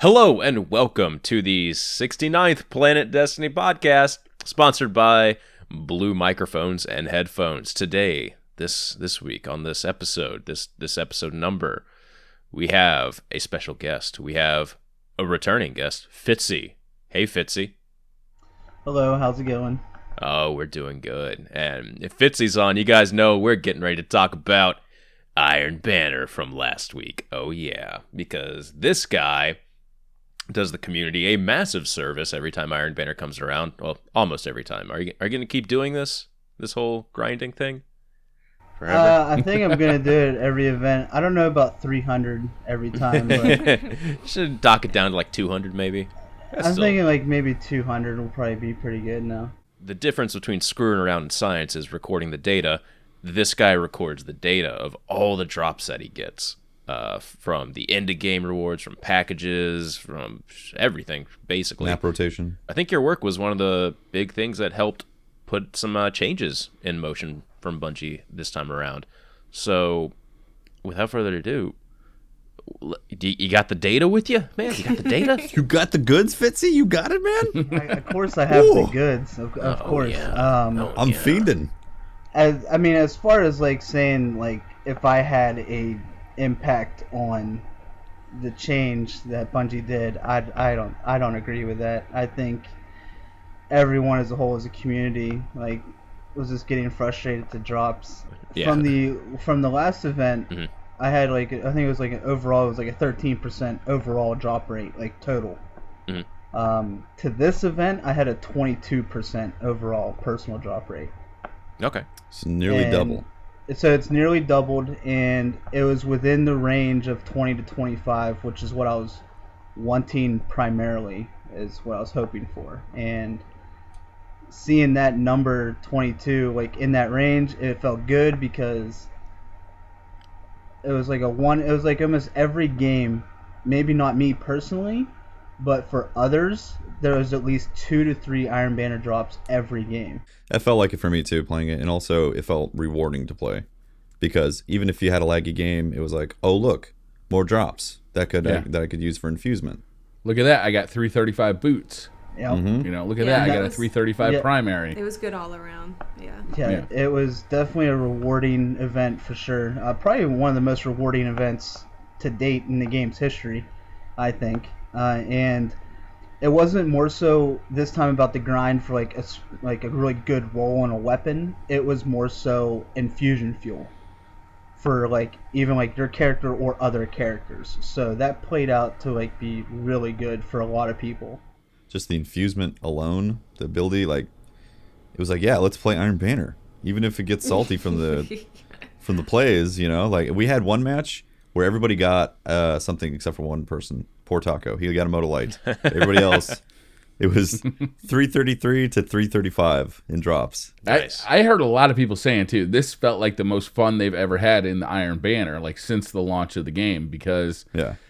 Hello and welcome to the 69th Planet Destiny podcast, sponsored by Blue Microphones and Headphones. Today, this week on this episode, this episode number, we have a special guest. We have a returning guest, Fitzy. Hey, Fitzy. Hello, how's it going? Oh, we're doing good. And if Fitzy's on, you guys know we're getting ready to talk about Iron Banner from last week. Oh yeah, because this guy does the community a massive service every time Iron Banner comes around. Well, almost every time. Are you going to keep doing this whole grinding thing forever? I think I'm gonna do it every event. I don't know about 300 every time, but Should dock it down to like 200 maybe. I'm thinking like maybe 200 will probably be pretty good now. The difference between screwing around in science is recording the data. This guy records the data of all the drops that he gets. From the end of game rewards, from packages, from everything, basically. Map rotation. I think your work was one of the big things that helped put some changes in motion from Bungie this time around. So, without further ado, you got the data with you, man? You got the data? You got the goods, Fitzy? You got it, man? Of course I have the goods, of course. Yeah. I'm fiending. As far as like saying like if I had a impact on the change that Bungie did, I don't agree with that. I think everyone as a whole, as a community, like was just getting frustrated to drops. Yeah. From the last event. Mm-hmm. I had like I think it was like a 13% overall drop rate, like total. Mm-hmm. To this event, I had a 22% overall personal drop rate. Okay. It's nearly double. So it's nearly doubled, and it was within the range of 20 to 25, which is what I was wanting primarily, is what I was hoping for. And seeing that number 22, like in that range, it felt good because it was like almost every game, maybe not me personally, but for others, there was at least 2 to 3 Iron Banner drops every game. That felt like it for me too, playing it, and also it felt rewarding to play, because even if you had a laggy game, it was like, oh look, more drops that I could use for infusement. Look at that! I got 335 boots. Yeah. Mm-hmm. You know, look at that! I got a 335 primary. It was good all around. Yeah, it was definitely a rewarding event for sure. Probably one of the most rewarding events to date in the game's history, I think. And it wasn't more so this time about the grind for like a really good roll on a weapon. It was more so infusion fuel for like even like your character or other characters. So that played out to like be really good for a lot of people. Just the infusement alone, the ability, like it was like, yeah, let's play Iron Banner, even if it gets salty from the plays. You know, like we had one match where everybody got something except for one person. Poor Taco. He got a Motolite. Everybody else, it was 333 to 335 in drops. Nice. I heard a lot of people saying, too, this felt like the most fun they've ever had in the Iron Banner, like since the launch of the game, because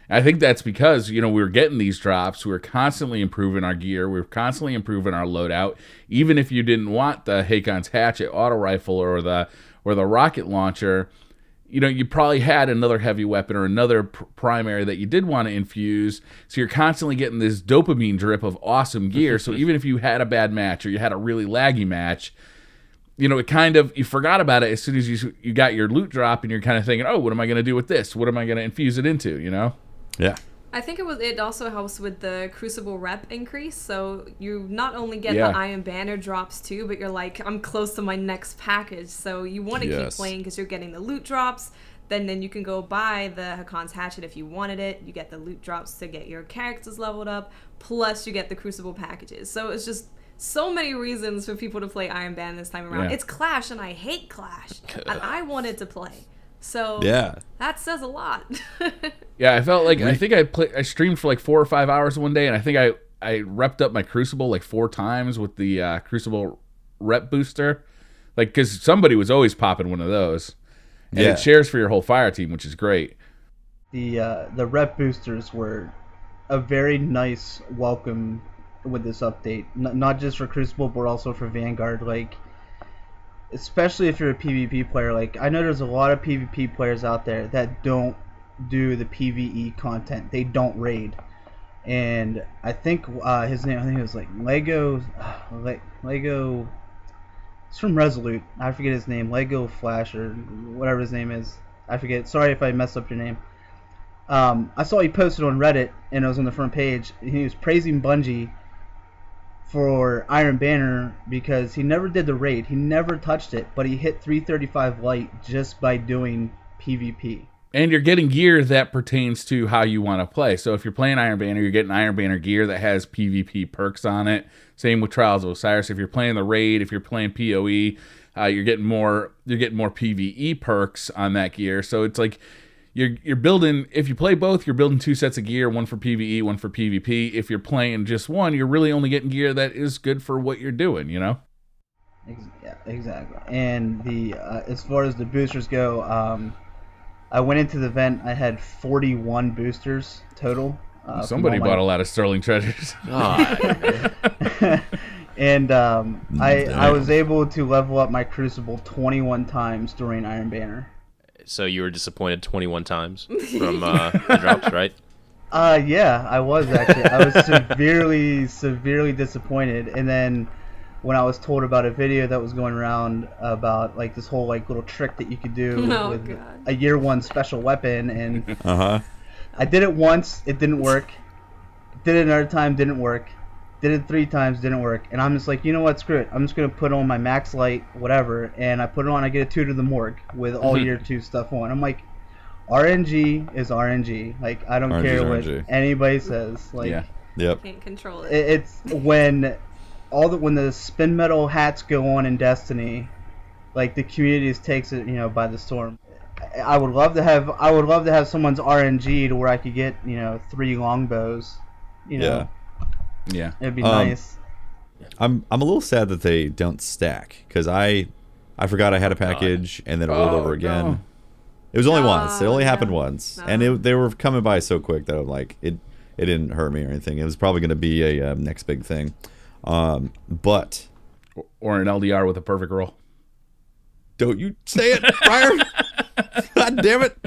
I think that's because, you know, we were getting these drops. We were constantly improving our gear. We were constantly improving our loadout. Even if you didn't want the Hakon's Hatchet auto rifle or the rocket launcher, you know, you probably had another heavy weapon or another primary that you did want to infuse. So you're constantly getting this dopamine drip of awesome gear. So even if you had a bad match or you had a really laggy match, you know, you forgot about it as soon as you got your loot drop, and you're kind of thinking, oh, what am I going to do with this? What am I going to infuse it into, you know? Yeah. I think it also helps with the Crucible rep increase, so you not only get the Iron Banner drops too, but you're like, I'm close to my next package, so you want to keep playing because you're getting the loot drops. Then you can go buy the Hakon's Hatchet if you wanted it. You get the loot drops to get your characters leveled up, plus you get the Crucible packages. So it's just so many reasons for people to play Iron Banner this time around. Yeah. It's Clash, and I hate Clash, and I wanted to play. So that says a lot. Yeah, I felt like I think I streamed for like 4 or 5 hours one day, and I think I repped up my Crucible like 4 times with the Crucible rep booster, like because somebody was always popping one of those, and it shares for your whole fire team, which is great. The rep boosters were a very nice welcome with this update, not just for Crucible but also for Vanguard. Like, especially if you're a PvP player, like I know there's a lot of PvP players out there that don't do the PvE content. They don't raid. and I think his name, I think it was like Lego, Lego. It's from Resolute. I forget his name. Lego Flash or whatever his name is. I forget. Sorry if I messed up your name. I saw he posted on Reddit, and it was on the front page. He was praising Bungie for Iron Banner because he never did the raid. He never touched it, but he hit 335 light just by doing PvP. And you're getting gear that pertains to how you want to play. So if you're playing Iron Banner, you're getting Iron Banner gear that has PvP perks on it. Same with Trials of Osiris. If you're playing the raid, if you're playing PoE, you're getting more PvE perks on that gear. So it's like you're building, if you play both, you're building 2 sets of gear, one for PvE, one for PvP. If you're playing just one, you're really only getting gear that is good for what you're doing, you know? Yeah, exactly. And the as far as the boosters go, I went into the event, I had 41 boosters total. Somebody bought a lot of Sterling Treasures. And I was able to level up my Crucible 21 times during Iron Banner. So you were disappointed 21 times from the drops, right? Yeah, I was actually. I was severely disappointed. And then when I was told about a video that was going around about like this whole like little trick that you could do with a year 1 special weapon, and I did it once, it didn't work. Did it another time, didn't work. Did it 3 times, didn't work. And I'm just like, you know what, screw it. I'm just going to put on my max light, whatever. And I put it on, I get a 2 to the morgue with all year 2 stuff on. I'm like, RNG is RNG. Like, I don't care what anybody says. Like, Yep. Can't control it. It's when the spin metal hats go on in Destiny, like the community takes it, by the storm. I would love to have someone's RNG to where I could get, 3 longbows. Yeah. It'd be nice. I'm a little sad that they don't stack, because I forgot I had a package and then it rolled over again. No. It was only once. It only happened once, and they were coming by so quick that I'm like, it didn't hurt me or anything. It was probably going to be a next big thing, but or an LDR with a perfect roll. Don't you say it, Brian? God damn it!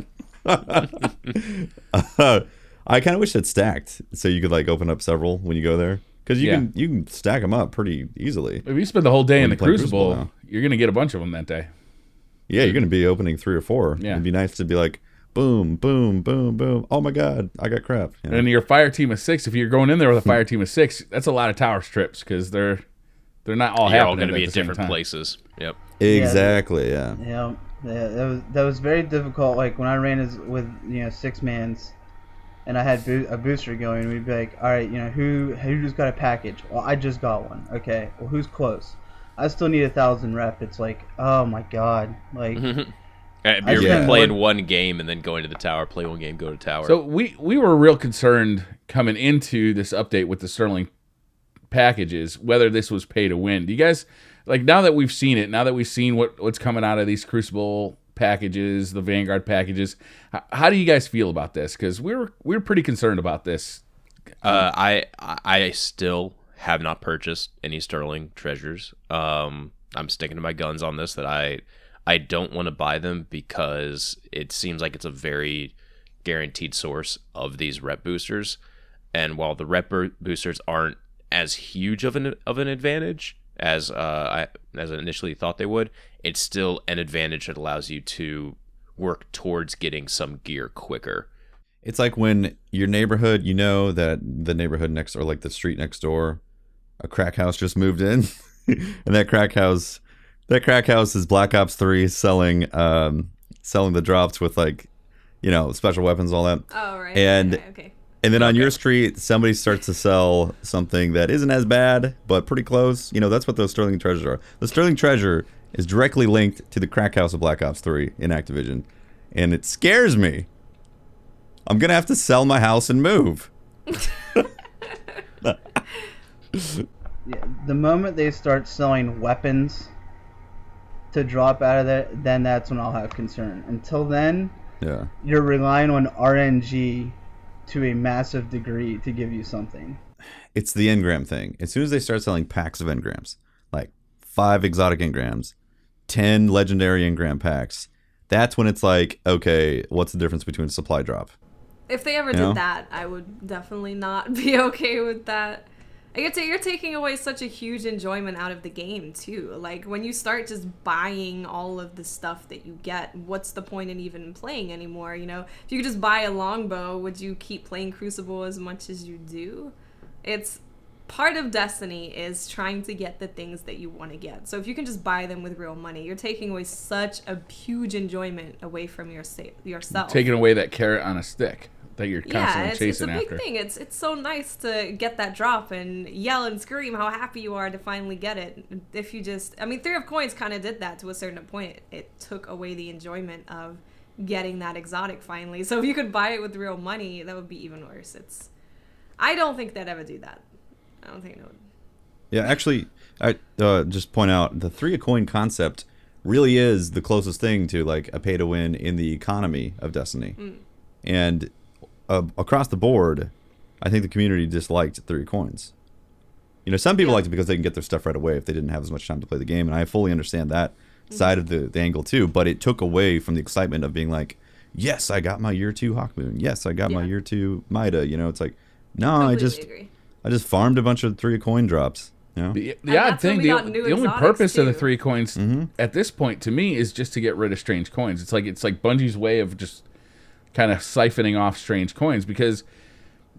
I kind of wish it stacked, so you could like open up several when you go there, because you can stack them up pretty easily. If you spend the whole day in the Crucible, you're gonna get a bunch of them that day. Yeah, you're gonna be opening 3 or 4. Yeah, it'd be nice to be like, boom, boom, boom, boom. Oh my God, I got crap. And your fire team of 6. If you're going in there with a fire team of 6, that's a lot of tower strips, because they're not all happening. They're all going to be at different places. Yep. Exactly. Yeah. Yeah. That was very difficult. Like when I ran with 6-mans, and I had a booster going, we'd be like, all right, who just got a package? Well, I just got one. Okay. Well, who's close? I still need 1,000 rep. It's like, oh my God, like. You're playing one game and then going to the tower. Play one game, go to tower. So we were real concerned coming into this update with the Sterling packages, whether this was pay to win. Do you guys, like, now that we've seen it, now that we've seen what's coming out of these Crucible packages, the Vanguard packages, how do you guys feel about this? Because we're pretty concerned about this. I still have not purchased any Sterling treasures. I'm sticking to my guns on this, that I don't want to buy them because it seems like it's a very guaranteed source of these rep boosters. And while the rep boosters aren't as huge of an advantage as I initially thought they would, it's still an advantage that allows you to work towards getting some gear quicker. It's like when your neighborhood, that the neighborhood next, or like the street next door, a crack house just moved in, and that crack house is Black Ops 3 selling the drops with special weapons and all that. Oh, right. And okay. And then on your street, somebody starts to sell something that isn't as bad, but pretty close. That's what those Sterling Treasures are. The Sterling Treasure is directly linked to the crack house of Black Ops 3 in Activision. And it scares me. I'm going to have to sell my house and move. Yeah, the moment they start selling weapons to drop out of that, then that's when I'll have concern. Until then, you're relying on RNG to a massive degree to give you something. It's the engram thing. As soon as they start selling packs of engrams, like 5 exotic engrams, 10 legendary engram packs, that's when it's like, okay, what's the difference between a supply drop? If they ever did that, I would definitely not be okay with that. You're taking away such a huge enjoyment out of the game, too. Like, when you start just buying all of the stuff that you get, what's the point in even playing anymore, you know? If you could just buy a longbow, would you keep playing Crucible as much as you do? It's part of Destiny is trying to get the things that you want to get. So if you can just buy them with real money, you're taking away such a huge enjoyment away from yourself. Taking away that carrot on a stick that you're constantly chasing after. It's a big thing. It's so nice to get that drop and yell and scream how happy you are to finally get it. If you just, I mean, Three of Coins kind of did that to a certain point. It took away the enjoyment of getting that exotic finally. So if you could buy it with real money, that would be even worse. I don't think they'd ever do that. I don't think it would. Yeah, actually, I just point out the 3 a coin concept really is the closest thing to like a pay to win in the economy of Destiny. And across the board, I think the community disliked 3 coins. You know, some people liked it because they can get their stuff right away if they didn't have as much time to play the game, and I fully understand that side of the angle too. But it took away from the excitement of being like, yes, I got my year 2 Hawkmoon. Yes, I got my year 2 Mida. You know, it's like, no, I just farmed a bunch of 3 coin drops. You know? The odd thing, the only purpose of the 3 coins at this point to me is just to get rid of strange coins. It's like Bungie's way of just kind of siphoning off strange coins, because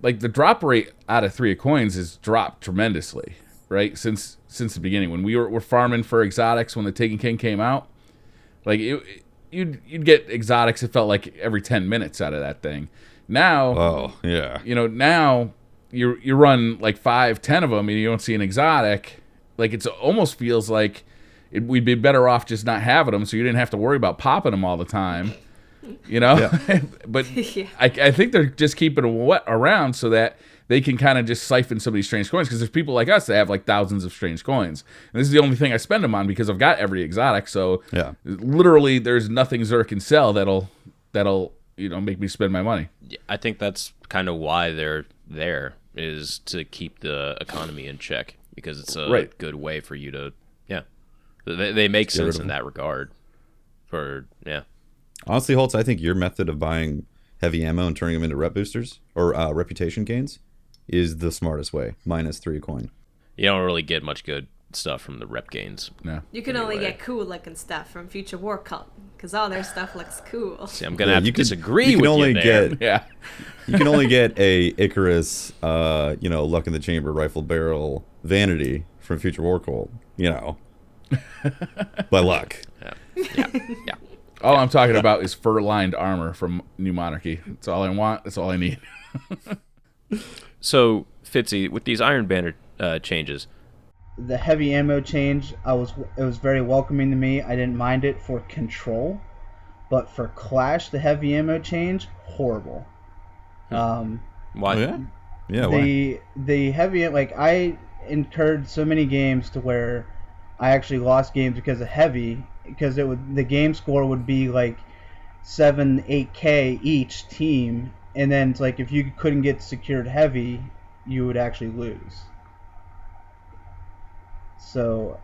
like the drop rate out of 3 coins has dropped tremendously, right? Since the beginning, when we were farming for exotics when the Taken King came out, like you'd get exotics. It felt like every 10 minutes out of that thing. Now, you know, now you run like 5-10 of them and you don't see an exotic. Like it almost feels like we'd be better off just not having them, so you didn't have to worry about popping them all the time. You know, but I think they're just keeping them around so that they can kind of just siphon some of these strange coins, because there's people like us that have like thousands of strange coins. And this is the only thing I spend them on because I've got every exotic. So literally, there's nothing Xur can sell that'll make me spend my money. Yeah, I think that's kind of why they're there, is to keep the economy in check, because it's a good way for you to they make sense in that regard. Honestly, Holtz, I think your method of buying heavy ammo and turning them into rep boosters or reputation gains is the smartest way, minus 3 a coin. You don't really get much good stuff from the rep gains. No. You can only get cool looking stuff from Future War Cult, because all their stuff looks cool. See, I'm gonna have to disagree with you there. You can only get a Icarus, Luck in the Chamber rifle barrel vanity from Future War Cult, by luck. Yeah. All I'm talking about is fur-lined armor from New Monarchy. That's all I want. That's all I need. So, Fitzy, with these Iron Banner changes, the heavy ammo change, it was very welcoming to me. I didn't mind it for Control, but for Clash, the heavy ammo change, horrible. Why? Why? The heavy, like, I incurred so many games to where I actually lost games because of heavy, because the game score would be like 7-8K each team, and then it's like if you couldn't get secured heavy, you would actually lose. So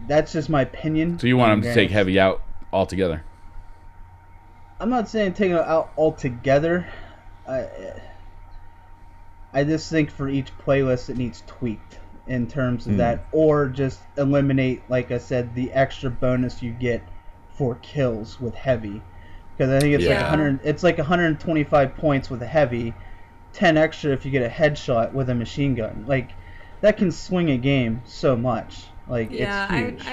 that's just my opinion. So you want them to take heavy out altogether? I'm not saying take it out altogether. I just think for each playlist it needs tweaked in terms of that, or just eliminate, like I said, the extra bonus you get for kills with heavy, because I think it's like 100. It's like 125 points with a heavy, 10 extra if you get a headshot with a machine gun. Like that can swing a game so much. Like it's huge.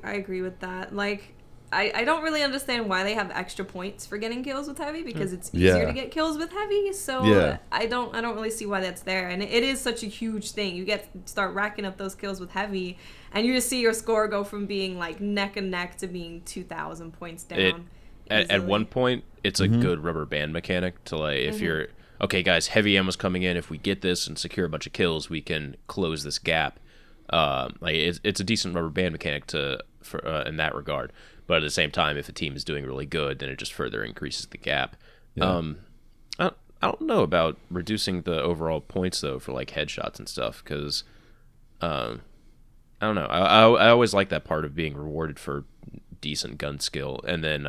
I agree with that. Like I don't really understand why they have extra points for getting kills with heavy, because it's easier to get kills with heavy. So I don't really see why that's there. And it is such a huge thing. You start racking up those kills with heavy, and you just see your score go from being like neck and neck to being 2,000 points down. At one point, it's a good rubber band mechanic to, like, if you're okay, guys, heavy ammo's coming in. If we get this and secure a bunch of kills, we can close this gap. It's a decent rubber band mechanic for in that regard. But at the same time, if a team is doing really good, then it just further increases the gap. I don't know about reducing the overall points, though, for like headshots and stuff, because I don't know. I always like that part of being rewarded for decent gun skill, and then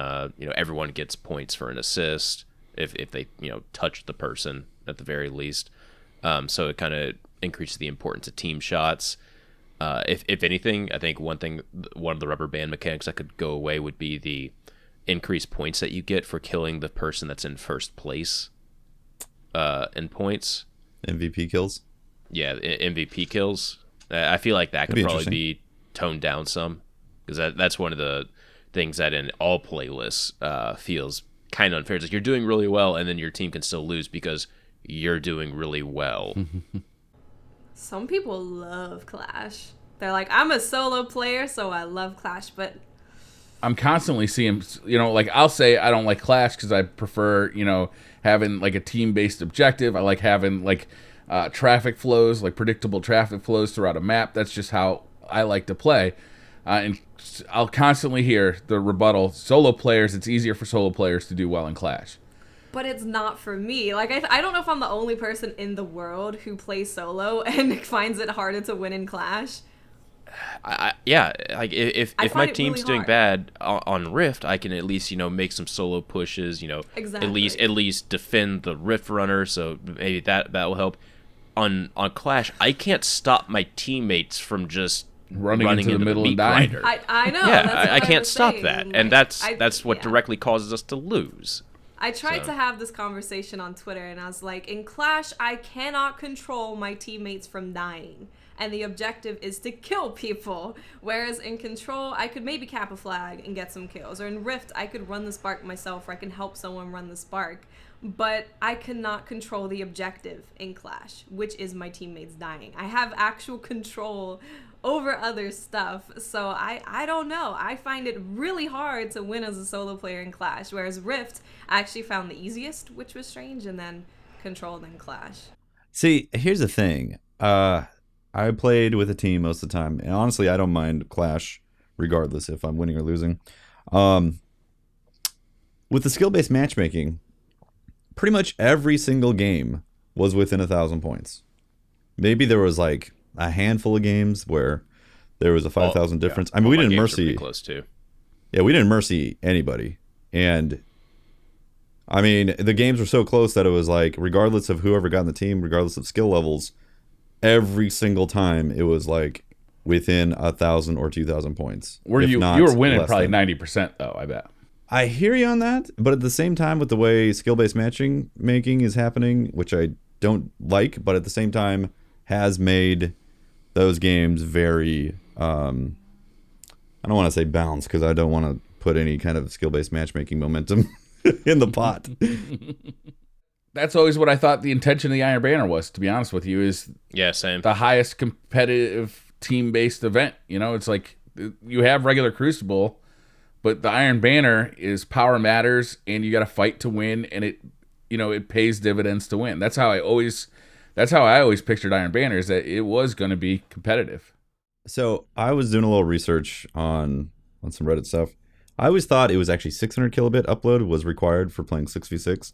everyone gets points for an assist, if they touch the person at the very least. So it kind of increases the importance of team shots. If anything, I think one of the rubber band mechanics that could go away would be the increased points that you get for killing the person that's in first place in points. MVP kills? Yeah, MVP kills. I feel like that could probably be toned down some, because that's one of the things that in all playlists feels kind of unfair. It's like you're doing really well, and then your team can still lose because you're doing really well. Some people love Clash. They're like, I'm a solo player, so I love Clash, but I'm constantly seeing, like I'll say I don't like Clash because I prefer, having like a team-based objective. I like having like traffic flows, like predictable traffic flows throughout a map. That's just how I like to play. And I'll constantly hear the rebuttal, solo players, it's easier for solo players to do well in Clash. But it's not for me. Like, I don't know if I'm the only person in the world who plays solo and finds it harder to win in Clash. Yeah, like if my team's really doing bad on Rift, I can at least make some solo pushes. Exactly. At least defend the Rift runner. So maybe that will help. On Clash, I can't stop my teammates from just running into the middle and dying. I know. Yeah, I can't stop that, and that's what directly causes us to lose. I tried to have this conversation on Twitter, and I was like, in Clash, I cannot control my teammates from dying. And the objective is to kill people. Whereas in Control, I could maybe cap a flag and get some kills. Or in Rift, I could run the Spark myself, or I can help someone run the Spark. But I cannot control the objective in Clash, which is my teammates dying. I have actual control over other stuff. So I don't know. I find it really hard to win as a solo player in Clash. Whereas Rift, I actually found the easiest, which was strange, and then Control, then Clash. See, here's the thing. I played with a team most of the time, and honestly, I don't mind Clash, regardless if I'm winning or losing. With the skill-based matchmaking, pretty much every single game was within 1,000 points. Maybe there was like a handful of games where there was a 5,000 difference. I mean, we didn't mercy. Close too. Yeah, we didn't mercy anybody, and I mean, the games were so close that it was like, regardless of whoever got in the team, regardless of skill levels, every single time it was like within 1,000 or 2,000 points. You were winning probably 90% though, I bet. I hear you on that, but at the same time, with the way skill-based matchmaking is happening, which I don't like, but at the same time has made those games very, I don't want to say balanced, because I don't want to put any kind of skill-based matchmaking momentum in the pot. That's always what I thought the intention of the Iron Banner was, to be honest with you, is same. The highest competitive team-based event. It's like you have regular Crucible, but the Iron Banner is power matters, and you got to fight to win, and it pays dividends to win. That's how I always pictured Iron Banner, is that it was going to be competitive. So I was doing a little research on some Reddit stuff. I always thought it was actually 600 kilobit upload was required for playing 6v6.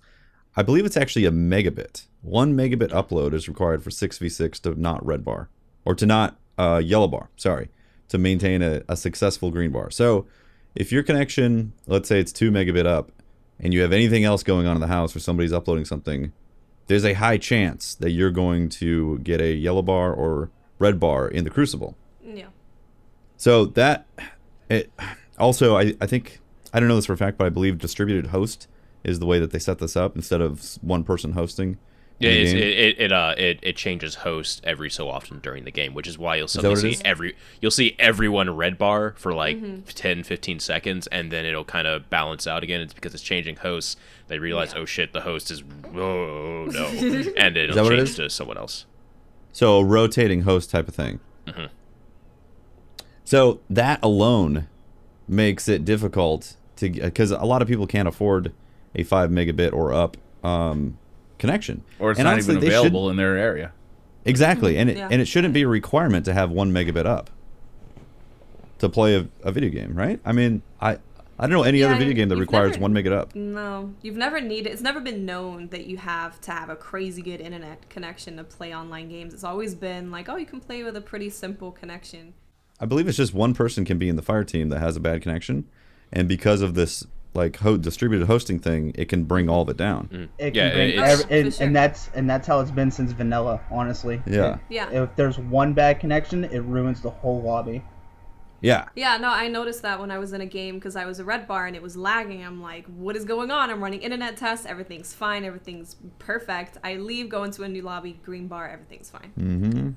I believe it's actually a megabit. 1 megabit upload is required for 6v6 to not red bar, or to not yellow bar, sorry, to maintain a successful green bar. So if your connection, let's say it's 2 megabit up, and you have anything else going on in the house or somebody's uploading something, there's a high chance that you're going to get a yellow bar or red bar in the Crucible. Yeah. So that, also, I think, I don't know this for a fact, but I believe distributed host is the way that they set this up instead of one person hosting. Yeah, it changes host every so often during the game, which is why you'll suddenly see everyone red bar for like 10, 15 seconds, and then it'll kind of balance out again. It's because it's changing hosts. They realize, oh shit, the host is no, and it'll change to someone else. So a rotating host type of thing. Mm-hmm. So that alone makes it difficult to, because a lot of people can't afford a 5 megabit or up connection, or it's not even available in their area. Exactly, and it shouldn't be a requirement to have 1 megabit up to play a video game, right? I mean, I don't know any other video game that requires 1 megabit up. No, you've never needed. It's never been known that you have to have a crazy good internet connection to play online games. It's always been like, oh, you can play with a pretty simple connection. I believe it's just one person can be in the fire team that has a bad connection, and because of this like distributed hosting thing, it can bring all of it down. It can bring and that's how it's been since vanilla, honestly. Yeah. If there's one bad connection, it ruins the whole lobby. Yeah. Yeah, no, I noticed that when I was in a game because I was a red bar and it was lagging. I'm like, what is going on? I'm running internet tests. Everything's fine. Everything's perfect. I leave, go into a new lobby, green bar, everything's fine. Mm-hmm.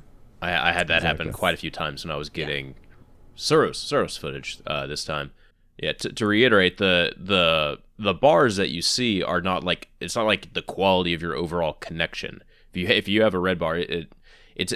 I had that happen quite a few times when I was getting Soros footage this time. Yeah, to reiterate, the bars that you see are not like, it's not like the quality of your overall connection. If you have a red bar, it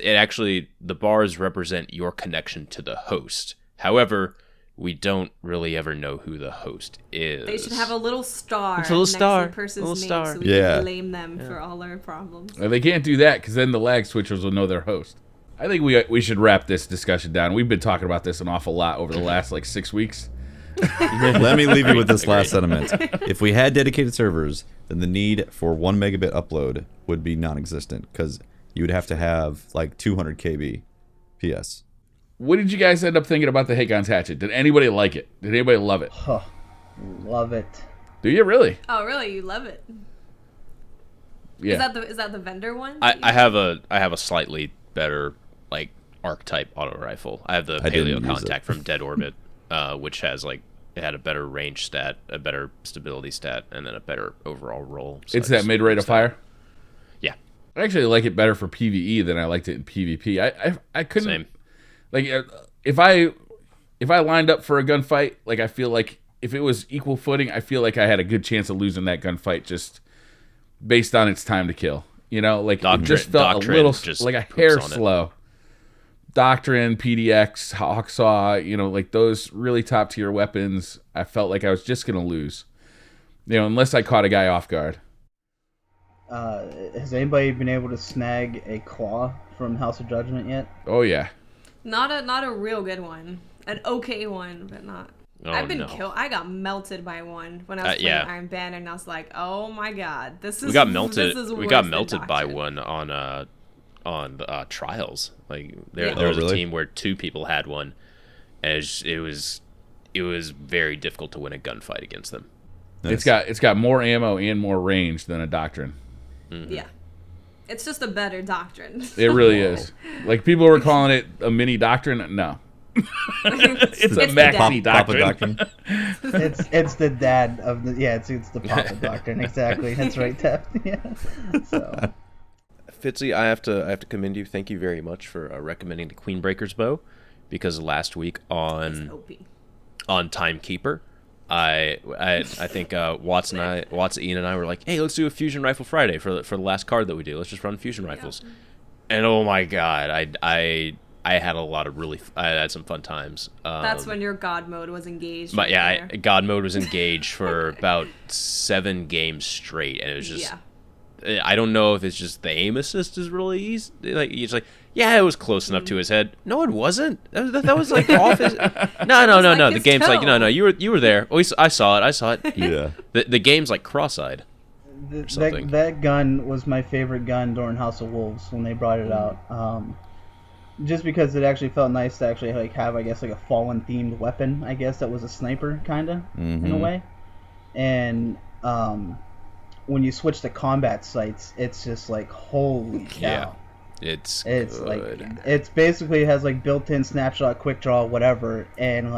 actually, the bars represent your connection to the host. However, we don't really ever know who the host is. They should have a little star next to the person's name star. so we can blame them for all our problems. Well, they can't do that because then the lag switchers will know their host. I think we should wrap this discussion down. We've been talking about this an awful lot over the last 6 weeks. Let me leave you with this last sentiment. If we had dedicated servers, then the need for 1 megabit upload would be non-existent because you would have to have 200 KB PS. What did you guys end up thinking about the Hagon's Hatchet? Did anybody like it? Did anybody love it? Huh. Love it. Do you really? Oh, really? You love it? Yeah. Is that the vendor one? I have a slightly better archetype auto rifle. I have the Paleo Contact from Dead Orbit, which has it had a better range stat, a better stability stat, and then a better overall roll. So it's that mid rate of fire. Yeah, I actually like it better for PvE than I liked it in PvP. I couldn't. Same. If I lined up for a gunfight, I feel like if it was equal footing, I feel like I had a good chance of losing that gunfight just based on its time to kill. It just felt a little like a hair slow. Doctrine, PDX, Hawksaw, those really top tier weapons, I felt like I was just gonna lose. Unless I caught a guy off guard. Has anybody been able to snag a claw from House of Judgment yet? Oh yeah. Not a real good one. An okay one, but not. Oh, I've been killed. I got melted by one when I was playing Iron Banner, and I was like, "Oh my god, this is." We got melted. We got melted by one on trials. There was a team where 2 people had one, and it was very difficult to win a gunfight against them. Nice. It's got more ammo and more range than a Doctrine. Mm-hmm. Yeah, it's just a better Doctrine. It really is. People were calling it a mini Doctrine. No. it's a maxi Doctrine. It's the dad of the it's the Papa Doctrine, exactly. That's right, Tef. Yeah. So Fitzy, I have to commend you. Thank you very much for recommending the Queenbreaker's bow, because last week on Timekeeper, I think Watts, Ian and I were like, hey, let's do a fusion rifle Friday for the last card that we do. Let's just run fusion rifles. And oh my god, I had I had some fun times. That's when your God mode was engaged. But God mode was engaged for about 7 games straight, and it was just. I don't know if it's just the aim assist is really easy. It's it was close enough to his head. No, it wasn't. That was off his. No. The game's no. You were there. Oh, I saw it. Yeah. The game's cross-eyed. That gun was my favorite gun during House of Wolves when they brought it out. Just because it actually felt nice to actually have, I guess, a fallen themed weapon. I guess that was a sniper kinda in a way, and when you switch to combat sights, it's just holy cow. Yeah, it's good. It's basically has built-in snapshot, quick draw, whatever, and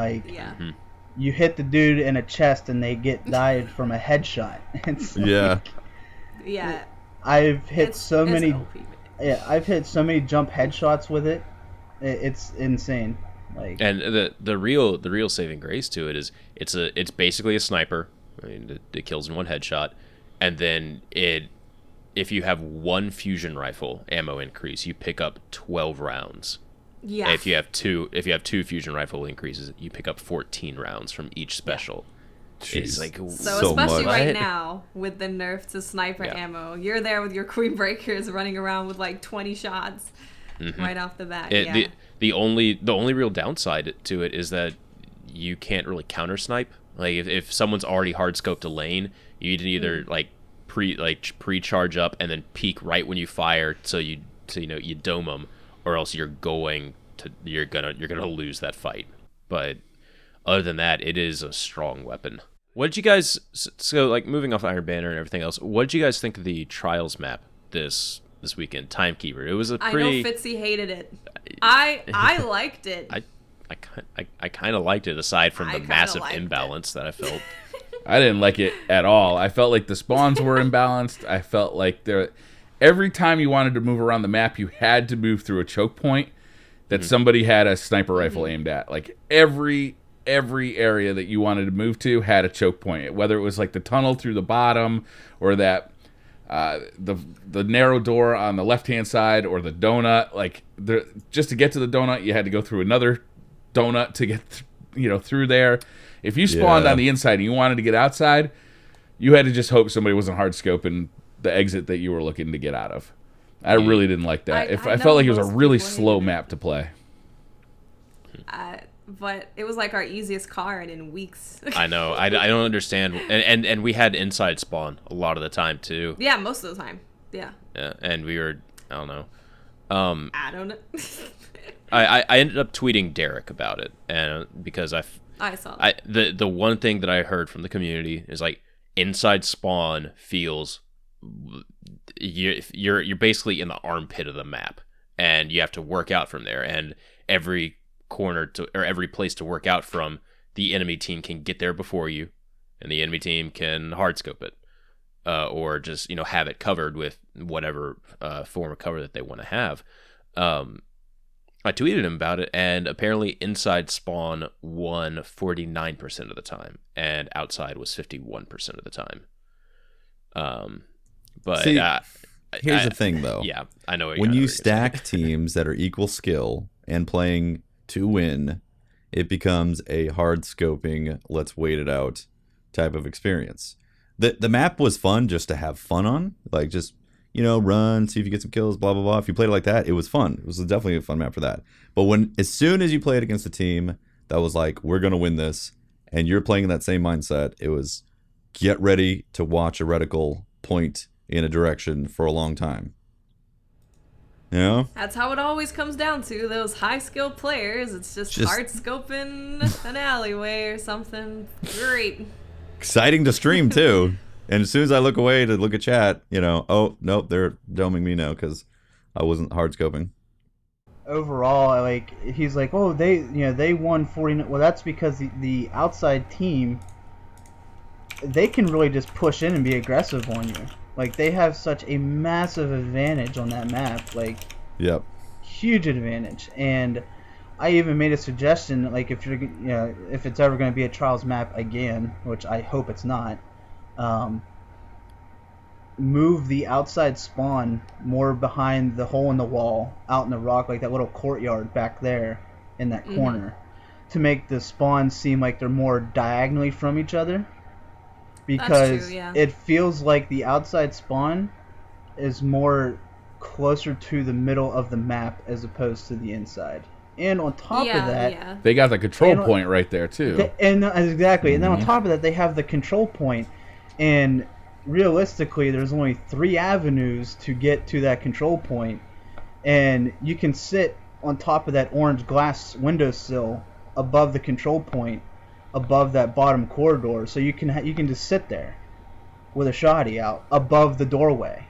you hit the dude in a chest and they get died from a headshot. I've hit so many. I've hit so many jump headshots with it. It's insane. And the real saving grace to it is it's basically a sniper. I mean, it kills in one headshot. And then if you have 1 fusion rifle ammo increase, you pick up 12 rounds. Yeah. And if you have two fusion rifle increases, you pick up 14 rounds from each special. Jeez. It's so especially right now with the nerf to sniper ammo, you're there with your Queenbreakers running around with 20 shots right off the bat. The only real downside to it is that you can't really counter snipe. If someone's already hard scoped a lane, you can either pre-charge up and then peek right when you fire, so you dome them, or else you're gonna lose that fight. But other than that, it is a strong weapon. What did you guys? So, like, moving off Iron Banner and everything else, what did you guys think of the Trials map this weekend? Timekeeper. It was a pretty. I know Fitzy hated it. I liked it. I kind of liked it, aside from the massive imbalance that I felt. I didn't like it at all. I felt like the spawns were imbalanced. I felt like every time you wanted to move around the map, you had to move through a choke point that somebody had a sniper rifle aimed at. Like every area that you wanted to move to had a choke point, whether it was like the tunnel through the bottom or that the narrow door on the left-hand side or the donut. Like just to get to the donut, you had to go through another donut to get through there. If you spawned on the inside and you wanted to get outside, you had to just hope somebody wasn't hard scoping the exit that you were looking to get out of. I really didn't like that. I felt like it was a really slow map to play. But it was like our easiest card in weeks. I know. I don't understand. And we had inside spawn a lot of the time too. Yeah, most of the time. Yeah. Yeah, and we were, I don't know. I don't know. I ended up tweeting Derek about it, and because I saw that. The one thing that I heard from the community is like inside spawn feels you're basically in the armpit of the map, and you have to work out from there, and every corner or every place to work out from, the enemy team can get there before you, and the enemy team can hardscope it, or just have it covered with whatever form of cover that they want to have. I tweeted him about it, and apparently inside spawn won 49% of the time, and outside was 51% of the time. But see, here's the thing, though. Yeah, I know. When you stack teams that are equal skill and playing to win, it becomes a hard scoping, let's wait it out type of experience. The map was fun just to have fun on, like just run, see if you get some kills, blah blah blah. If you played it like that, it was fun. It was definitely a fun map for that. But as soon as you played against a team that was like, we're gonna win this, and you're playing in that same mindset, it was get ready to watch a reticle point in a direction for a long time. That's how it always comes down to those high skilled players. It's just hard scoping an alleyway or something. Great. Exciting to stream too. And as soon as I look away to look at chat, oh nope, they're doming me now because I wasn't hard scoping. Overall, like he's like, oh, they won 40. Well, that's because the outside team, they can really just push in and be aggressive on you. Like they have such a massive advantage on that map. Like, yep, huge advantage. And I even made a suggestion, like if it's ever going to be a trials map again, which I hope it's not. Move the outside spawn more behind the hole in the wall, out in the rock, like that little courtyard back there in that corner, to make the spawns seem like they're more diagonally from each other. Because it feels like the outside spawn is more closer to the middle of the map as opposed to the inside. And on top of that, they got the control point right there too. Exactly. And then on top of that, they have the control point. And realistically, there's only 3 avenues to get to that control point, and you can sit on top of that orange glass windowsill above the control point, above that bottom corridor, so you can just sit there with a shotty out above the doorway.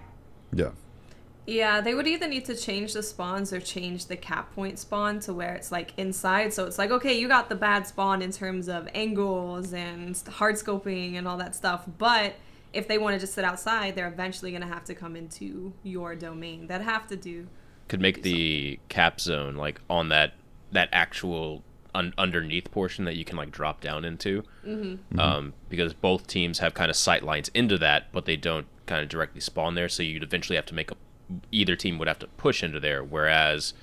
Yeah, they would either need to change the spawns or change the cap point spawn to where it's like inside. So it's like, okay, you got the bad spawn in terms of angles and hard scoping and all that stuff, but if they want to just sit outside, they're eventually going to have to come into your domain. That'd have to do. Could make the cap zone like on that actual underneath portion that you can like drop down into. Because both teams have kind of sight lines into that, but they don't kind of directly spawn there. So you'd eventually have to either team would have to push into there, whereas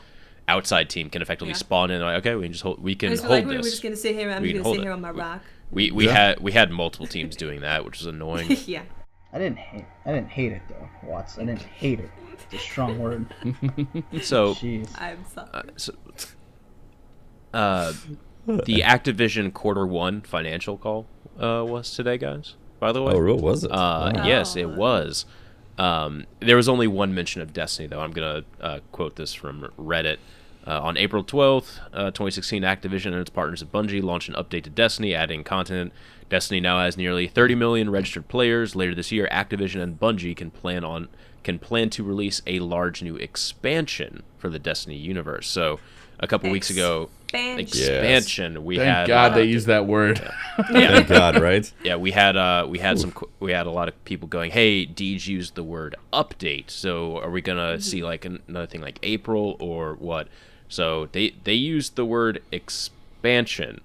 outside team can effectively spawn in. Like, okay, we can just hold. We can hold like, this. We're just gonna sit here. I'm gonna sit here on my rock. We had multiple teams doing that, which was annoying. Yeah. I didn't hate it though, Watts. I didn't hate it. It's a strong word. So, I'm sorry. The Activision Q1 financial call was today, guys. By the way, was it? Yes, it was. There was only one mention of Destiny, though. I'm gonna quote this from Reddit. On April 12th, 2016, Activision and its partners at Bungie launched an update to Destiny, adding content. Destiny now has nearly 30 million registered players. Later this year, Activision and Bungie can plan to release a large new expansion for the Destiny universe. So, a couple weeks ago, expansion. Yes. We Thank had God they used that word. Thank God, right? Yeah, we had a lot of people going, "Hey, Deej used the word update, so are we gonna see like another thing like April or what?" So they used the word expansion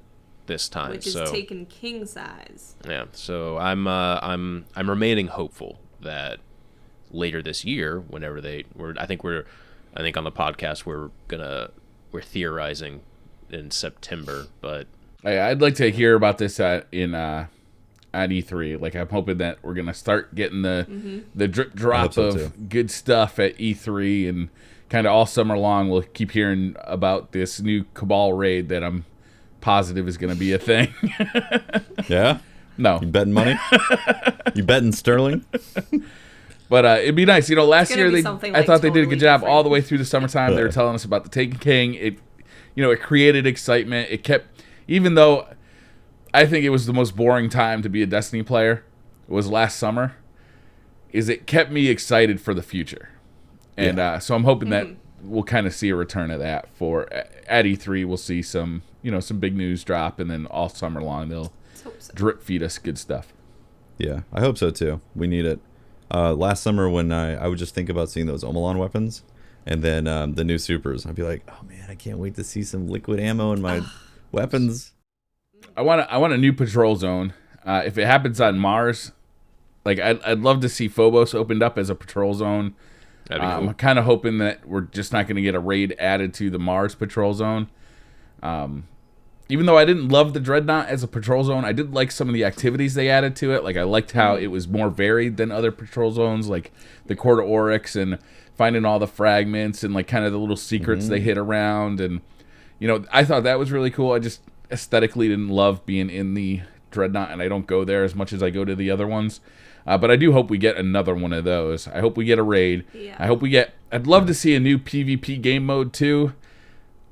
this time, which is Taken King size. Yeah, so I'm remaining hopeful that later this year, whenever I think on the podcast we're theorizing in September, but I'd like to hear about this at E3. Like, I'm hoping that we're gonna start getting the drip drop of good stuff at E3, and kind of all summer long we'll keep hearing about this new Cabal raid that I'm positive is gonna be a thing. Yeah? No. You betting money? You betting sterling? But it'd be nice. Last year I thought they did a good job different. all the way through the summertime. They were telling us about the Taken King. It created excitement. It kept, even though I think it was the most boring time to be a Destiny player, was last summer, it kept me excited for the future. And so I'm hoping that we'll kind of see a return of that at E3. We'll see some big news drop, and then all summer long they'll drip feed us good stuff. Yeah, I hope so too. We need it. Last summer when I would just think about seeing those Omelon weapons, and then the new supers, I'd be like, oh man, I can't wait to see some liquid ammo in my weapons. I want a new patrol zone. If it happens on Mars, like I'd love to see Phobos opened up as a patrol zone. that'd be cool. I'm kind of hoping that we're just not going to get a raid added to the Mars patrol zone. Even though I didn't love the Dreadnought as a patrol zone, I did like some of the activities they added to it. Like, I liked how it was more varied than other patrol zones, like the Court of Oryx and finding all the fragments and like kind of the little secrets they hid around. And I thought that was really cool. I just aesthetically didn't love being in the Dreadnought, and I don't go there as much as I go to the other ones. But I do hope we get another one of those. I hope we get a raid. Yeah. I'd love to see a new PvP game mode too.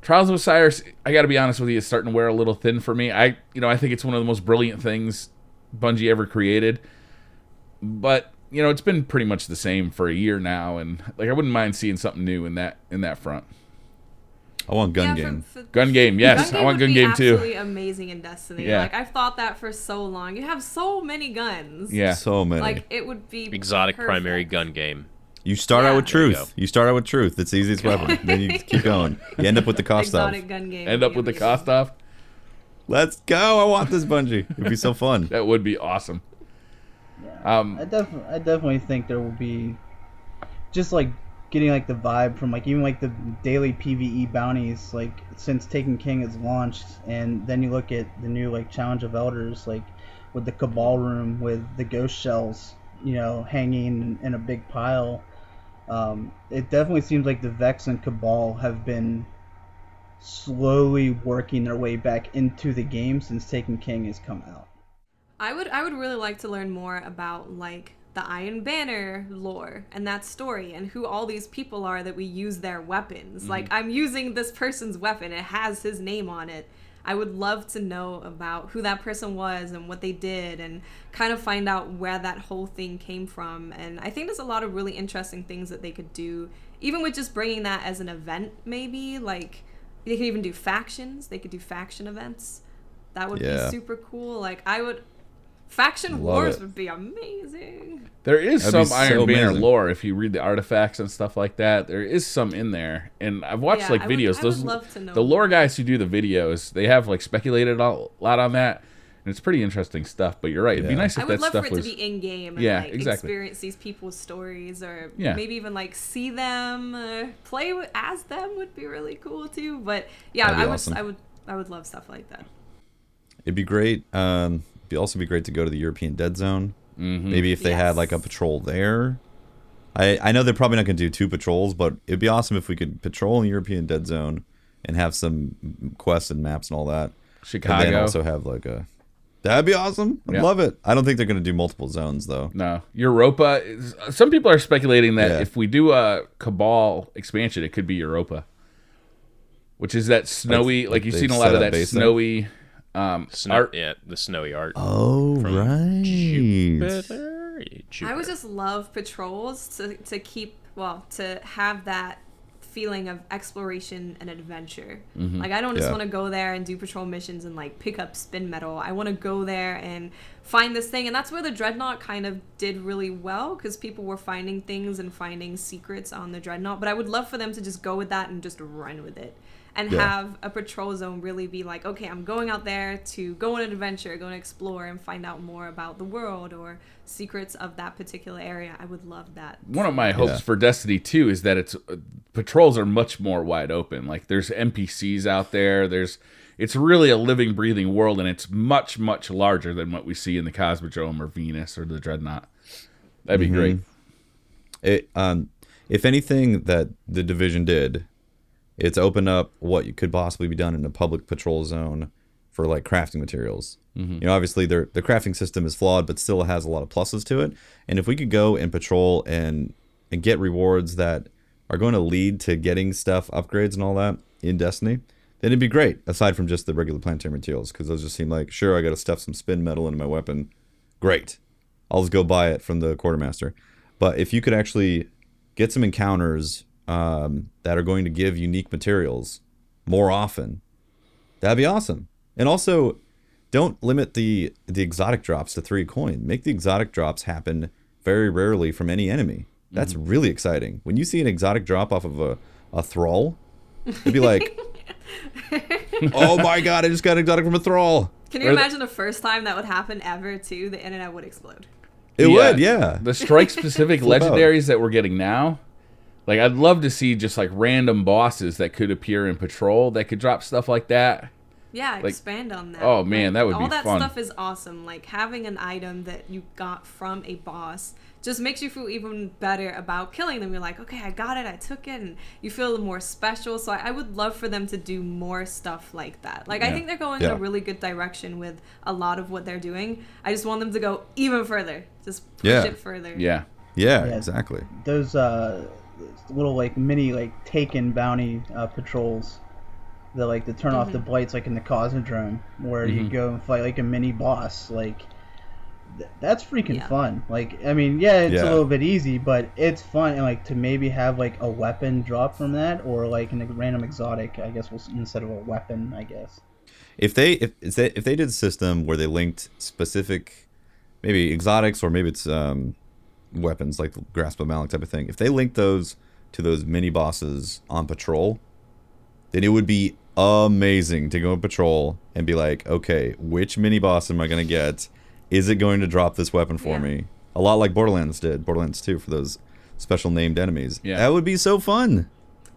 Trials of Osiris, I got to be honest with you, is starting to wear a little thin for me. I think it's one of the most brilliant things Bungie ever created. But, it's been pretty much the same for a year now, and like I wouldn't mind seeing something new in that front. I want gun game. Gun game, yes. I want gun game too. Absolutely amazing in Destiny. Yeah. Like, I've thought that for so long. You have so many guns. Yeah. So many. Like, it would be Exotic perfect. primary gun game. You start out with There you truth. You start out with truth. It's the easiest weapon. Then you keep going. You end up with the Kostov. Exotic gun game. End up with the Kostov. Let's go. I want this Bungie. It'd be so fun. That would be awesome. I definitely think there will be just like getting like the vibe from like even like the daily PvE bounties like since Taken King has launched, and then you look at the new like Challenge of Elders like with the Cabal room with the ghost shells hanging in a big pile. It definitely seems like the Vex and Cabal have been slowly working their way back into the game since Taken King has come out. I would really like to learn more about like the Iron Banner lore and that story and who all these people are that we use their weapons. Like, I'm using this person's weapon. It has his name on it. I would love to know about who that person was and what they did and kind of find out where that whole thing came from. And I think there's a lot of really interesting things that they could do, even with just bringing that as an event, maybe. Like, they could even do factions. They could do faction events. That would be super cool. Like, Faction Wars would be amazing. There is That'd some be Iron so Banner amazing. lore if you read the artifacts and stuff like that. There is some in there, and I've watched like videos. I would love to know the lore more. guys who do the videos, they have like speculated a lot on that, and it's pretty interesting stuff. But you're right; it'd be nice if I would that love stuff for it was. to be in game and Yeah, like exactly. experience these people's stories, or Yeah. maybe even like see them play as them would be really cool too. But yeah, That'd be I would awesome. I would love stuff like that. It'd be great. It'd also be great to go to the European Dead Zone. Maybe if they had like a patrol there. I know they're probably not going to do 2 patrols, but it'd be awesome if we could patrol in European Dead Zone and have some quests and maps and all that. Chicago. And then also have like a... That'd be awesome. I'd love it. I don't think they're going to do multiple zones, though. No. Europa. Some people are speculating that Yeah. if we do a Cabal expansion, it could be Europa. which is that snowy. Like you've seen a lot of that snowy art. Yeah, the snowy art. Oh, right. Jupiter. I would just love patrols to keep, to have that feeling of exploration and adventure. Like I don't just want to go there and do patrol missions and like pick up spin metal. I want to go there and find this thing, and that's where the Dreadnought kind of did really well, because people were finding things and finding secrets on the Dreadnought. But I would love for them to just go with that and just run with it, and have a patrol zone really be like, okay, I'm going out there to go on an adventure, go and explore and find out more about the world or secrets of that particular area. I would love that. One of my hopes for Destiny 2 is that its patrols are much more wide open. Like there's NPCs out there. It's really a living, breathing world, and it's much, much larger than what we see in the Cosmodrome or Venus or the Dreadnought. That'd be great. If anything that the Division did, it's opened up what could possibly be done in a public patrol zone for like crafting materials. You know, obviously the crafting system is flawed, but still has a lot of pluses to it. And if we could go and patrol and get rewards that are going to lead to getting stuff, upgrades and all that in Destiny, then it'd be great, aside from just the regular planetary materials, because those just seem like, sure, I got to stuff some spin metal into my weapon. Great. I'll just go buy it from the quartermaster. But if you could actually get some encounters that are going to give unique materials more often, that'd be awesome. And also, don't limit the exotic drops to 3 coin. Make the exotic drops happen very rarely from any enemy. That's really exciting. When you see an exotic drop off of a thrall, it'd be like, oh my god, I just got an exotic from a thrall. Can you imagine the first time that would happen ever, too? The internet would explode. It would, yeah. The strike-specific legendaries that we're getting now, like I'd love to see just like random bosses that could appear in patrol that could drop stuff like that. Yeah, like, expand on that. Oh man, that would be fun. All that stuff is awesome. Like having an item that you got from a boss just makes you feel even better about killing them. You're like, okay, I got it, I took it, and you feel more special. So I would love for them to do more stuff like that. Like I think they're going in a really good direction with a lot of what they're doing. I just want them to go even further. Just push it further. Yeah, exactly. Those little like mini like Taken bounty patrols. The like to turn off the blights like in the Cosmodrome, where you go and fight like a mini boss. Like that's freaking fun. Like I mean, it's a little bit easy, but it's fun. And like to maybe have like a weapon drop from that, or like a random exotic, I guess, instead of a weapon, I guess. If they did a system where they linked specific, maybe exotics or maybe it's weapons like Grasp of Malak type of thing. If they linked those to those mini bosses on patrol, then it would be amazing to go on patrol and be like, okay, which mini boss am I going to get? Is it going to drop this weapon for me? A lot like Borderlands 2 for those special named enemies. Yeah. That would be so fun.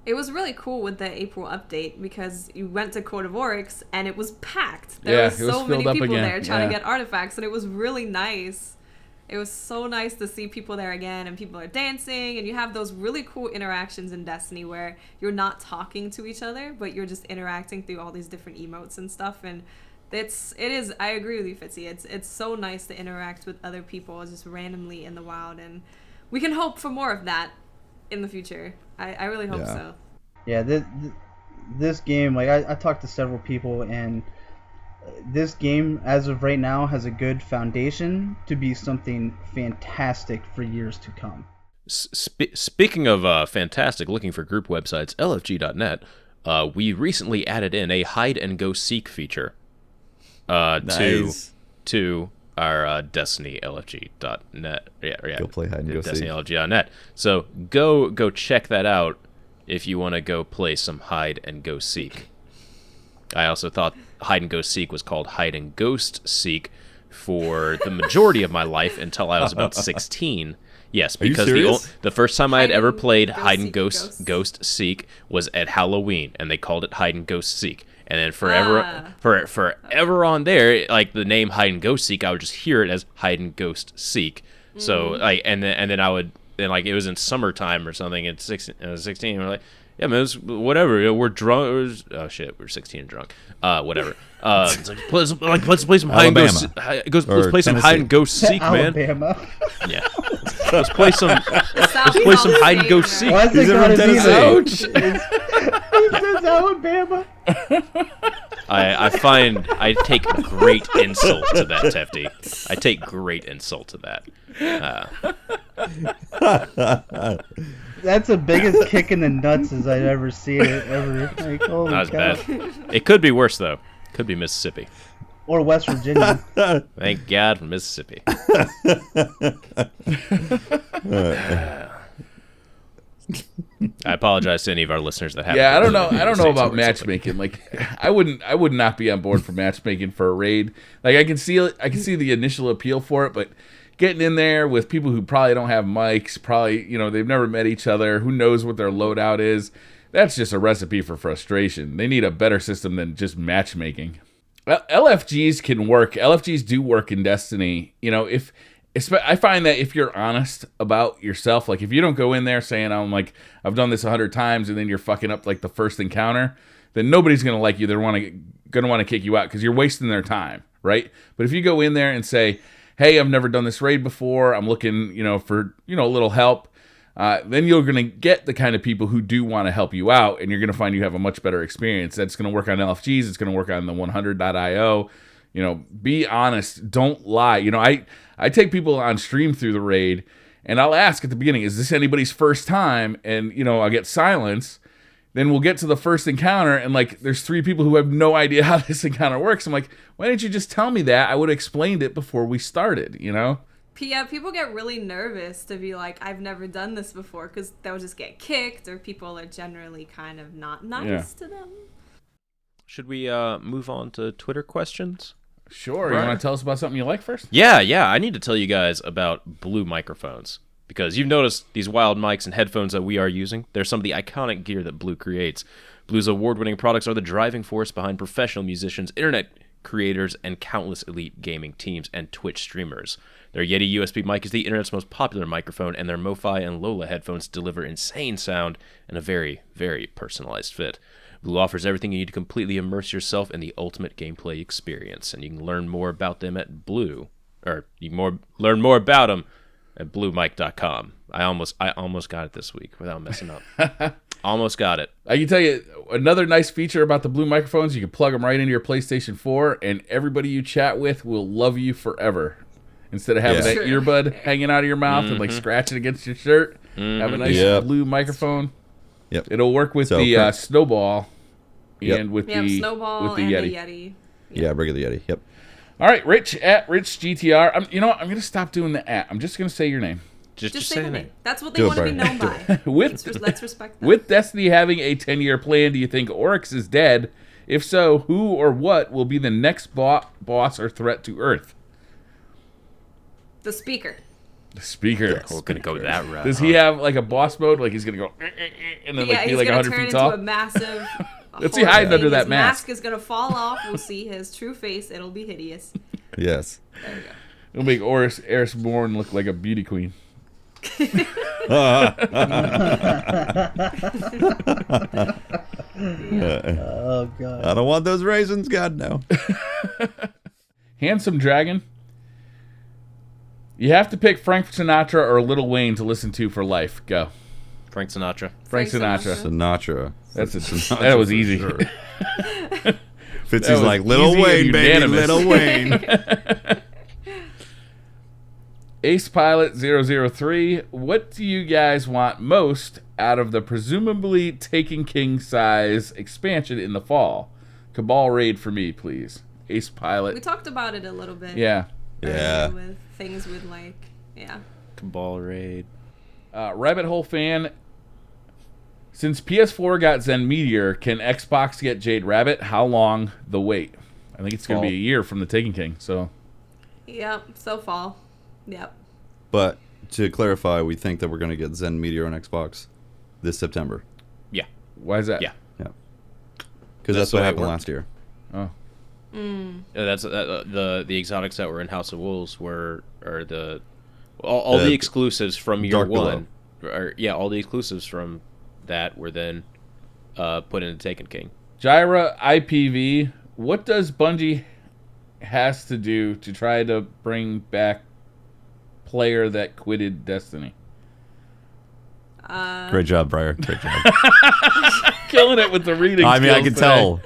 It was really cool with the April update because you went to Court of Oryx and it was packed. There were so many people there trying to get artifacts, and it was really nice. It was so nice to see people there again, and people are dancing, and you have those really cool interactions in Destiny where you're not talking to each other, but you're just interacting through all these different emotes and stuff. And it is. I agree with you, Fitzy. It's so nice to interact with other people just randomly in the wild, and we can hope for more of that in the future. I really hope so. Yeah, this game, like I talked to several people, and this game, as of right now, has a good foundation to be something fantastic for years to come. Speaking of fantastic, looking for group websites, LFG.net, we recently added in a hide and go seek feature to our Destiny LFG.net. Yeah. Go play hide and go seek. Destiny LFG.net. So go check that out if you want to go play some hide and go seek. I also thought hide and go seek was called hide and ghost seek for the majority of my life until I was about 16. Yes, because the first time I had ever played hide and ghost seek was at Halloween, and they called it hide and ghost seek. And then forever on there, like the name hide and ghost seek, I would just hear it as hide and ghost seek. So like, and then I would, and like it was in summertime or something. At 16, we're like, yeah, man, it's whatever. We're drunk. Oh shit, we're 16 and drunk. Whatever. It's like, let's play some hide and go seek, man. Alabama. Yeah. Let's play some hide and go seek. Why is it gotta be Ouch. that one, Bama. I take great insult to that, Tefty. I take great insult to that. That's the biggest kick in the nuts as I've ever seen it ever. Like, holy Not as cow. bad. It could be worse though. Could be Mississippi. Or West Virginia. Thank God for Mississippi. I apologize to any of our listeners that have. Yeah, I don't know about matchmaking. Like, I would not be on board for matchmaking for a raid. Like, I can see the initial appeal for it, but getting in there with people who probably don't have mics, probably, they've never met each other, who knows what their loadout is, that's just a recipe for frustration. They need a better system than just matchmaking. LFGs can work. LFGs do work in Destiny. I find that if you're honest about yourself, like if you don't go in there saying, I've done this 100 times, and then you're fucking up like the first encounter, then nobody's going to like you. They're going to want to kick you out because you're wasting their time, right? But if you go in there and say, hey, I've never done this raid before, I'm looking, for, a little help, then you're going to get the kind of people who do want to help you out, and you're going to find you have a much better experience. That's going to work on LFGs. It's going to work on the 100.io. Be honest. Don't lie. I take people on stream through the raid, and I'll ask at the beginning, is this anybody's first time? And, I'll get silence. Then we'll get to the first encounter, and, there's 3 people who have no idea how this encounter works. I'm like, why didn't you just tell me that? I would have explained it before we started, Yeah, people get really nervous to be like, I've never done this before, because they'll just get kicked, or people are generally kind of not nice to them. Should we move on to Twitter questions? Sure. Right. You want to tell us about something you like first? Yeah. I need to tell you guys about Blue microphones, because you've noticed these wild mics and headphones that we are using. They're some of the iconic gear that Blue creates. Blue's award-winning products are the driving force behind professional musicians, internet creators, and countless elite gaming teams and Twitch streamers. Their Yeti USB mic is the internet's most popular microphone, and their MoFi and Lola headphones deliver insane sound and a very, very personalized fit. Blue offers everything you need to completely immerse yourself in the ultimate gameplay experience, and you can learn more about them at learn more about them at bluemic.com. I almost got it this week without messing up. Almost got it. I can tell you another nice feature about the Blue microphones. You can plug them right into your PlayStation 4, and everybody you chat with will love you forever. Instead of having that earbud hanging out of your mouth and scratching against your shirt, have a nice Blue microphone. Yep. It'll work with the Snowball and with the Snowball with the and Yeti. the Yeti. Yeah, regular Yeti. Yep. All right, Rich at RichGTR. I'm going to stop doing the at. I'm just going to say your name. Just say the name. That's what they want to be known by. Let's respect that. With Destiny having a 10-year plan, do you think Oryx is dead? If so, who or what will be the next boss or threat to Earth? The speaker. The speaker. Yeah, we're going to go that route. Does he have like a boss mode? Like he's going to go and then be like 100 feet tall? He's going to turn into a massive... Let's see hiding under that His mask is going to fall off. We'll see his true face. It'll be hideous. Yes. There we go. It'll make Eris Bourne look like a beauty queen. Oh god. I don't want those raisins, God no. Handsome Dragon. You have to pick Frank Sinatra or Lil Wayne to listen to for life. Go. Frank Sinatra. Frank Sinatra. Sinatra. That was easy. Sure. Fitzy's like, Lil Wayne, baby, Lil Wayne. Ace Pilot 003, what do you guys want most out of the presumably Taken King size expansion in the fall? Cabal raid for me, please. Ace Pilot. We talked about it a little bit. Yeah. With things with Cabal raid. Rabbit Hole fan. Since PS4 got Zen Meteor, can Xbox get Jade Rabbit? How long the wait? I think it's going to be a year from the Taken King. So. Yep. So fall. Yep. But to clarify, we think that we're going to get Zen Meteor on Xbox this September. Yeah. Why is that? Yeah. Because that's what happened last year. Oh. That's the exotics that were in House of Wolves all the exclusives from year one. All the exclusives from that were then put into Taken King. Gyra IPV, what does Bungie has to do to try to bring back player that quitted Destiny? Great job, Briar. Great job. Killing it with the reading. I mean, I could today.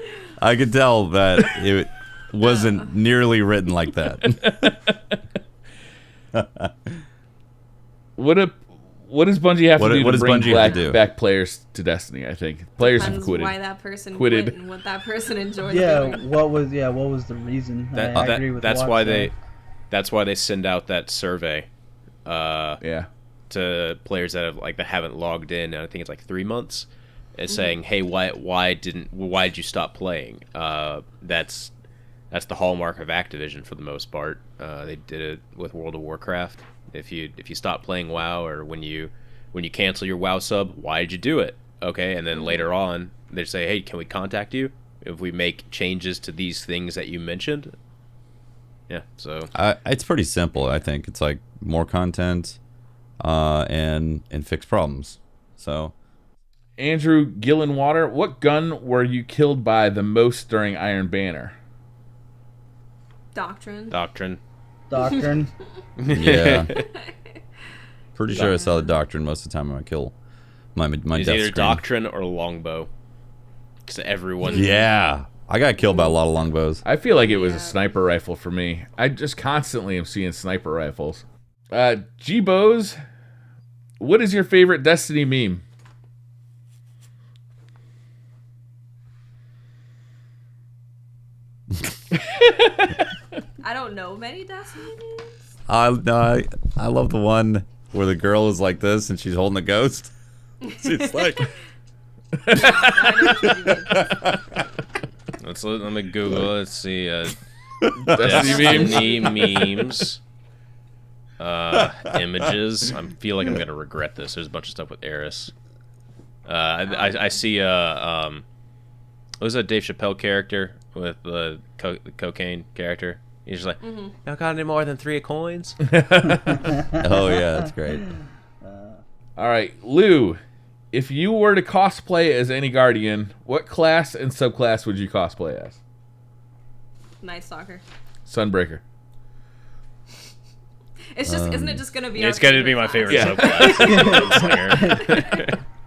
I could tell that it wasn't nearly written like that. What does Bungie have to do to bring back players to Destiny? I think players have quitted. Why that person quit and what that person enjoyed. What was the reason? I agree with that's why they send out that survey. To players that haven't logged in. I think it's like 3 months. Saying, hey, why did you stop playing? That's the hallmark of Activision for the most part. They did it with World of Warcraft. If you stop playing WoW, or when you cancel your WoW sub, why did you do it? Okay, and then later on they say, hey, can we contact you if we make changes to these things that you mentioned? Yeah, so it's pretty simple. I think it's like more content, and fix problems. So, Andrew Gillenwater, what gun were you killed by the most during Iron Banner? Doctrine. Yeah. Pretty sure I saw the Doctrine most of the time when I kill my it's death either screen. Doctrine or Longbow. Because everyone... Yeah. I got killed by a lot of longbows. I feel like it was a sniper rifle for me. I just constantly am seeing sniper rifles. G-Bows, what is your favorite Destiny meme? I don't know many Destiny memes. I love the one where the girl is like this and she's holding a ghost. She's like... Let me Google. Let's see. Destiny memes. Images. I feel like I'm gonna regret this. There's a bunch of stuff with Eris. I see what was that Dave Chappelle character with the cocaine character? He's just like, y'all got any more than 3 coins? Oh yeah, that's great. All right, Lou, if you were to cosplay as any Guardian, what class and subclass would you cosplay as? Night Stalker. Sunbreaker. It's just, isn't it just gonna be? It's gonna be my favorite subclass.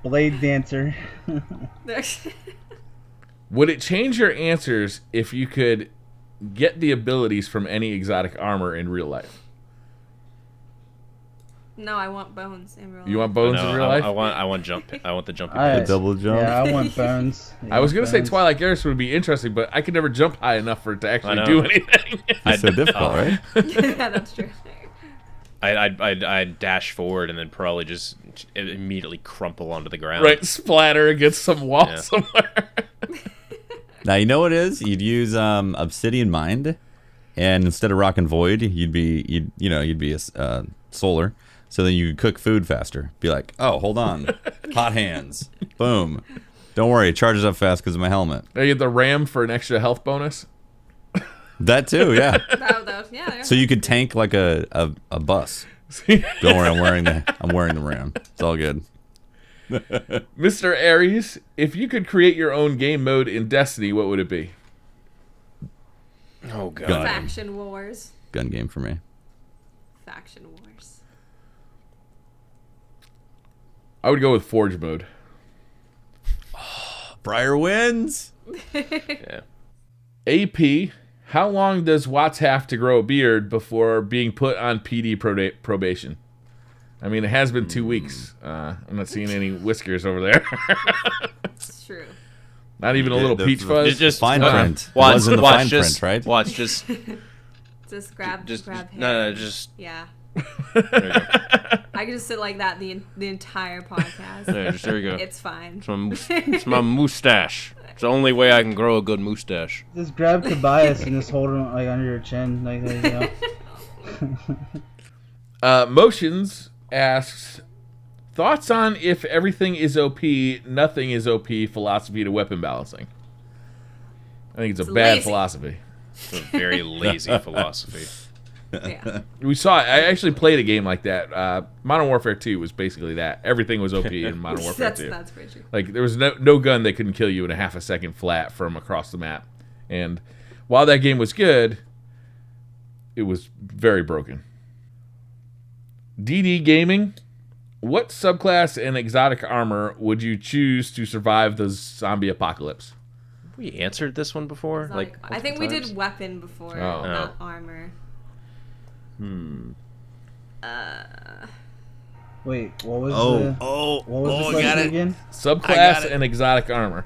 Blade Dancer. Would it change your answers if you could get the abilities from any exotic armor in real life? No, I want bones in real life. You want bones in real life? I want jump. I want the jumping. The double jump. Yeah, I want bones. I was gonna say Twilight Garrison would be interesting, but I could never jump high enough for it to actually do anything. It's so difficult, right? Yeah, that's true. I'd dash forward and then probably just immediately crumple onto the ground. Right, splatter against some wall somewhere. Now you know what it is? You'd use Obsidian Mind, and instead of Rock and Void, you'd be a solar. So then you could cook food faster. Be like, oh, hold on, hot hands, boom. Don't worry, it charges up fast because of my helmet. Now you get the RAM for an extra health bonus. That too, yeah. Yeah. So you could tank like a bus. Don't worry, I'm wearing the RAM. It's all good. Mr. Aries, if you could create your own game mode in Destiny, what would it be? Oh god. Faction Wars. Gun game for me. Faction Wars. I would go with Forge mode. Briar wins. Yeah. AP, how long does Watts have to grow a beard before being put on PD probation? I mean, it has been 2 weeks. I'm not seeing any whiskers over there. It's true. Not even a little peach fuzz. Just fine print. Watch, was in the watch, fine just, print, right? Watch, just grab hair. No, just Yeah. there you go. I could just sit like that the entire podcast. Yeah, just there you go. It's fine. It's my mustache. It's the only way I can grow a good mustache. Just grab Tobias and just hold him like under your chin, like there you go. Motions asks, thoughts on if everything is OP, nothing is OP philosophy to weapon balancing? I think it's a bad lazy philosophy. It's a very lazy philosophy. Yeah. We saw it. I actually played a game like that. Modern Warfare 2 was basically that. Everything was OP in Modern Warfare 2. That's pretty true. Like, there was no gun that couldn't kill you in a half a second flat from across the map. And while that game was good, it was very broken. DD Gaming, What subclass in exotic armor would you choose to survive the zombie apocalypse? We answered this one before. Exotic. I think we did weapon before, not armor. Wait, what was the question again? Subclass and exotic armor.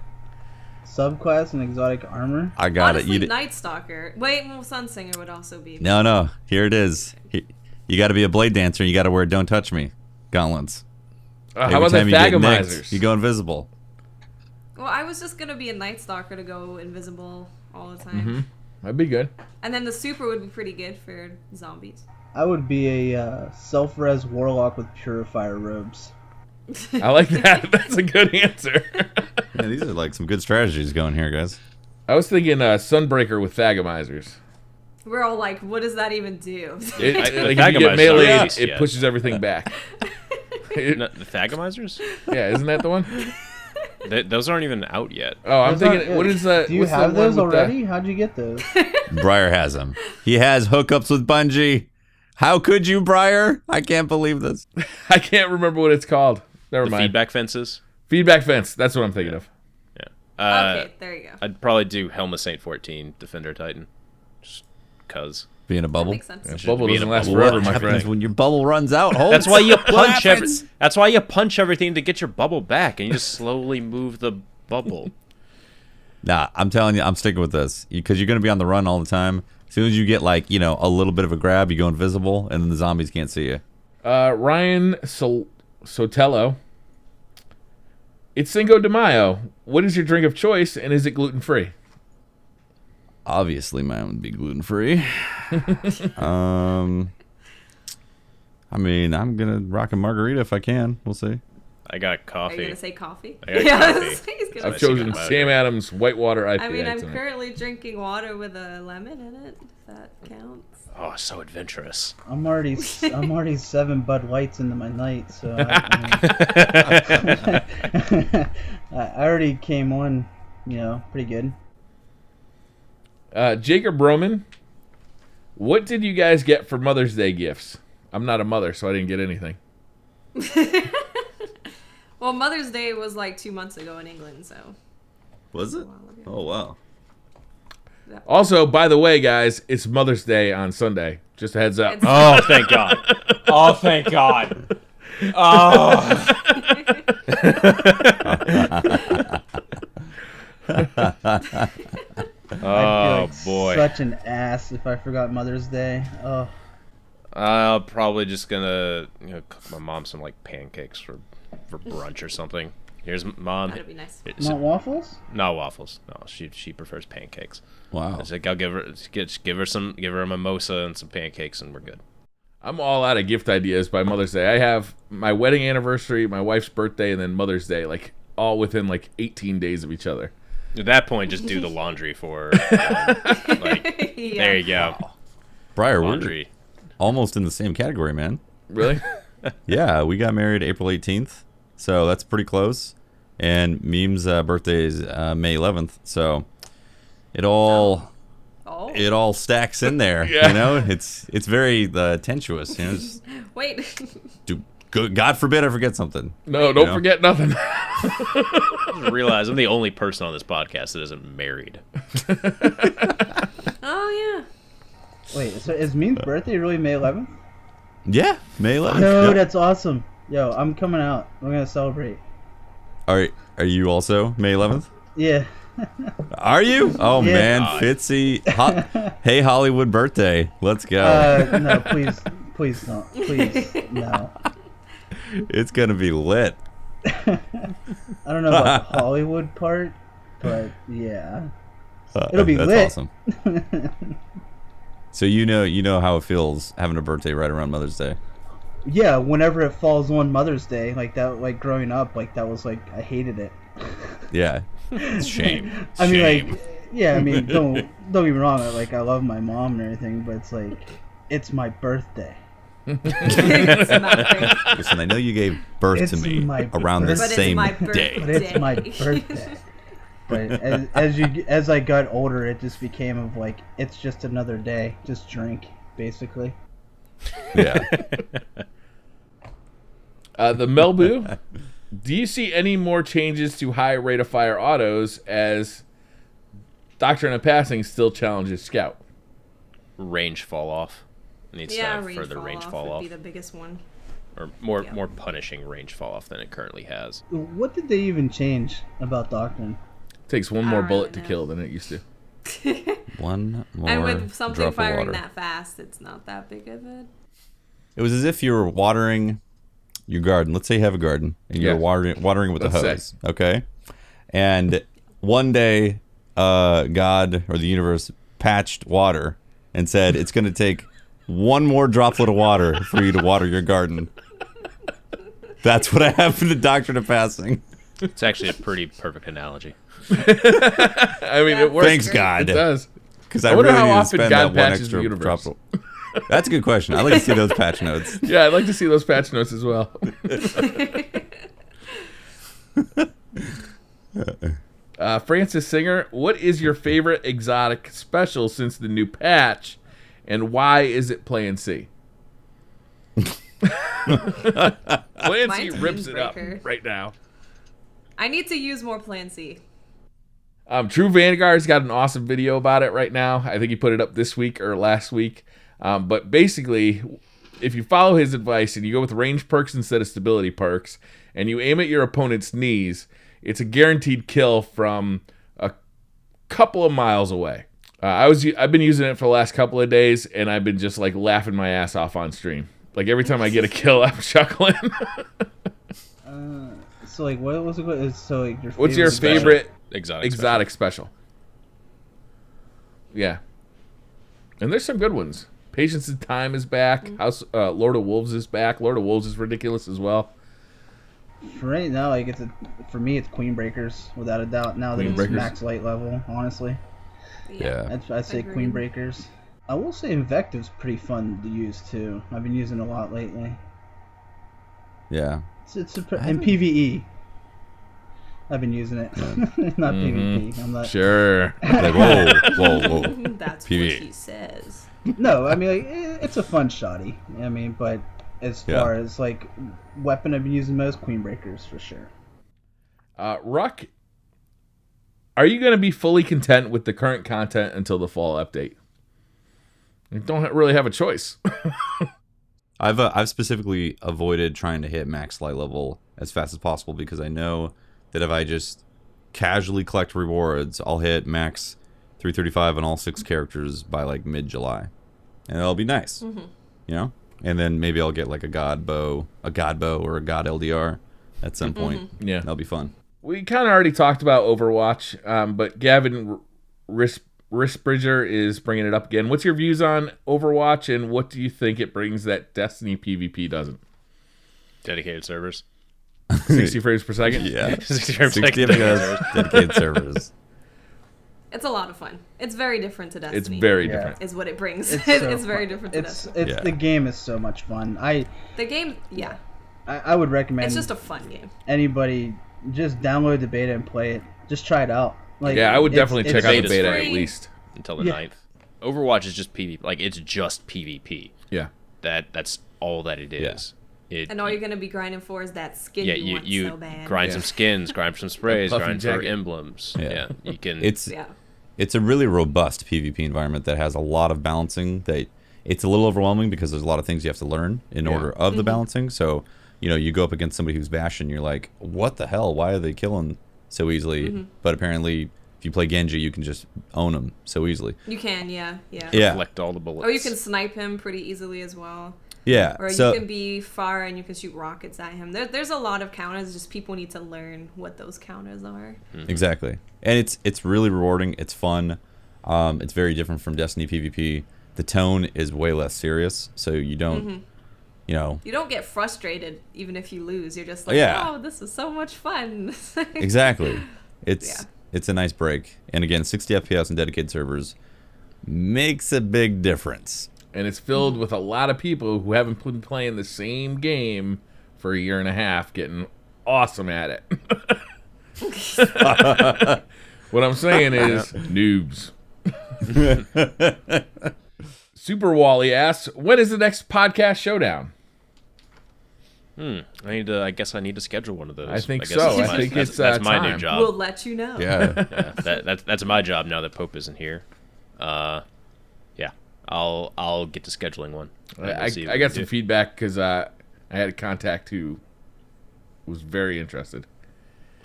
Subclass and exotic armor? I got Honestly, it. Night Stalker. Wait, well, Sunsinger would also be. No. Here it is. You got to be a blade dancer. And you got to wear "Don't Touch Me" gauntlets. How about the Thagamizers? You go invisible. Well, I was just gonna be a Night Stalker to go invisible all the time. Mm-hmm. That'd be good. And then the super would be pretty good for zombies. I would be a self-res warlock with purifier robes. I like that. That's a good answer. Yeah, these are like some good strategies going here, guys. I was thinking Sunbreaker with Thagamizers. We're all like, what does that even do? Like if you get melee, it pushes everything back. The Thagamizers? Yeah, isn't that the one? Those aren't even out yet. Oh, I'm thinking, what is that? Do you have those already? How'd you get those? Briar has them. He has hookups with Bungie. How could you, Briar? I can't believe this. I can't remember what it's called. Never mind. Feedback fences? Feedback fence. That's what I'm thinking of. Yeah. Okay, there you go. I'd probably do Helma Saint 14, Defender Titan. Just cuz. Be in a bubble? That makes sense. Yeah, bubble doesn't last forever, my friend. When your bubble runs out, That's why you punch That's why you punch everything to get your bubble back, and you just slowly move the bubble. Nah, I'm telling you, I'm sticking with this because you're going to be on the run all the time. As soon as you get like a little bit of a grab, you go invisible, and then the zombies can't see you. Ryan Sotelo. It's Cinco de Mayo. What is your drink of choice, and is it gluten free? Obviously, mine would be gluten free. I mean, I'm gonna rock a margarita if I can. We'll see. I got coffee. Are you gonna say coffee? I got coffee. I've chosen Sam Adams Whitewater IPA. I mean, I'm tonight. currently drinking water with a lemon in it. If that counts. Oh, so adventurous. I'm already 7 Bud Lights into my night, so I already came on, pretty good. Jacob Roman, what did you guys get for Mother's Day gifts? I'm not a mother, so I didn't get anything. Well, Mother's Day was like 2 months ago in England, so. Was it? Oh, wow. Also, by the way, guys, it's Mother's Day on Sunday. Just a heads up. Oh, thank God. Oh, thank God. Oh. Oh, boy. Such an ass if I forgot Mother's Day. Oh. I'm probably just gonna cook my mom some like pancakes for brunch or something. Here's Mom. That'd be nice. Not waffles? No waffles. No, she prefers pancakes. Wow. I was like, I'll give her a mimosa and some pancakes, and we're good. I'm all out of gift ideas by Mother's Day. I have my wedding anniversary, my wife's birthday, and then Mother's Day, like all within like 18 days of each other. At that point, just do the laundry for like. Yeah. There you go. Wow. Briar, laundry. We're almost in the same category, man. Really? Yeah, we got married April 18th, so that's pretty close. And Meme's birthday is May 11th, so it all stacks in there. Yeah. It's very tenuous. Just, wait. God forbid I forget something. No, don't forget nothing. I realize I'm the only person on this podcast that isn't married. Oh yeah. Wait, so is Meme's birthday really May 11th? Yeah, May 11th. No, that's awesome. Yo, I'm coming out. We're gonna celebrate. All right, are you also May 11th? Yeah. Are you? Oh Yeah. man, Fitzy. Hey, Hollywood birthday. Let's go. No, please don't. Please, no. It's gonna be lit. I don't know about the Hollywood part, but yeah, it'll be that's lit. Awesome. So you know how it feels having a birthday right around Mother's Day. Yeah, whenever it falls on Mother's Day, like that, like growing up, like that was like I hated it. Yeah, it's shame. I mean, like, yeah, I mean, don't get me wrong. I love my mom and everything, but it's like, it's my birthday. Listen, I know you gave birth to me around the same day, but it's my birthday. But as I got older, it just became of like, it's just another day, just drink, basically. Yeah. The Melbu. Do you see any more changes to high rate of fire autos as Doctrine of Passing still challenges Scout? Range fall off. Needs to have further range fall off. Would be the biggest one. Or more punishing range fall off than it currently has. What did they even change about Doctrine? Takes one more bullet to kill than it used to. One more. And with something drop firing of water. that fast, it's not that big of it. It was as if you were watering your garden. Let's say you have a garden and you're watering with a hose. Okay, and one day, God or the universe patched water and said it's going to take one more droplet of water for you to water your garden. That's what happened to Doctrine of Passing. It's actually a pretty perfect analogy. I mean, it works. Thanks, God. It does. Because I really how need to often spend God that one patches the extra universe. drop. That's a good question. I'd like to see those patch notes. Yeah, I'd like to see those patch notes as well. Francis Singer, what is your favorite exotic special since the new patch, and why is it Plan C? Plan C rips it up right now. I need to use more Plan C. True Vanguard's got an awesome video about it right now. I think he put it up this week or last week. But basically, if you follow his advice and you go with range perks instead of stability perks, and you aim at your opponent's knees, it's a guaranteed kill from a couple of miles away. I've been using it for the last couple of days, and I've been just like laughing my ass off on stream. Like every time I get a kill, I'm chuckling. So like, what was it? So like, what's your favorite exotic special? Yeah, and there's some good ones. Patience and Time is back. Lord of Wolves is back. Lord of Wolves is ridiculous as well. For right now, like for me, it's Queen Breakers without a doubt. Now that it's max light level, honestly. Yeah. I'd say Queen Breakers. I will say Invective's pretty fun to use too. I've been using it a lot lately. Yeah. And PvE. I've been using it. Not PvP. I'm not. Sure. Like, whoa. That's PvE. what he says. No, I mean, like, it's a fun shoddy. I mean, but as far as like weapon, I've been using most Queen Breakers for sure. Ruck, are you going to be fully content with the current content until the fall update? You don't really have a choice. I've specifically avoided trying to hit max light level as fast as possible because I know that if I just casually collect rewards, I'll hit max 335 on all 6 characters by like mid-July, and it'll be nice, you know. And then maybe I'll get like a god bow or a god LDR at some point. Yeah, that'll be fun. We kind of already talked about Overwatch, but Gavin Risbridger is bringing it up again. What's your views on Overwatch, and what do you think it brings that Destiny PvP doesn't? Dedicated servers. 60 frames per second? Yeah. 60 frames per 60 second. dedicated servers. It's a lot of fun. It's very different to Destiny. It's very different. Is what it brings. It's It's, so very fun. different to Destiny. It's the game is so much fun. The game, yeah. I would recommend. It's just a fun game. Anybody just download the beta and play it. Just try it out. Like, yeah, I would definitely check out the beta free at least until the 9th. Overwatch is just PvP. Like, it's just PvP. Yeah. That's all that it is. And all you're gonna be grinding for is that skin you want so bad. Grind some skins, grind some sprays, grind for jacket. emblems. Yeah, you can. It's a really robust PvP environment that has a lot of balancing. It's a little overwhelming because there's a lot of things you have to learn in order of the balancing. So, you know, you go up against somebody who's bashing, you're like, what the hell? Why are they killing so easily? But apparently, if you play Genji, you can just own them so easily. You can, yeah. Deflect all the bullets. Or you can snipe him pretty easily as well. Yeah. Or you can be far and you can shoot rockets at him. There's a lot of counters. Just people need to learn what those counters are. Exactly. And it's really rewarding. It's fun. It's very different from Destiny PvP. The tone is way less serious, so you don't, you know. You don't get frustrated even if you lose. You're just like, oh, this is so much fun. Exactly. It's a nice break. And again, 60 FPS and dedicated servers makes a big difference. And it's filled with a lot of people who haven't been playing the same game for a year and a half, getting awesome at it. What I'm saying is noobs. Super Wally asks, when is the next podcast showdown? I guess I need to schedule one of those. I think so. I think that's my time. new job. We'll let you know. Yeah. That's my job now that Pope isn't here. Yeah, I'll get to scheduling one. I got some feedback because I had a contact who was very interested.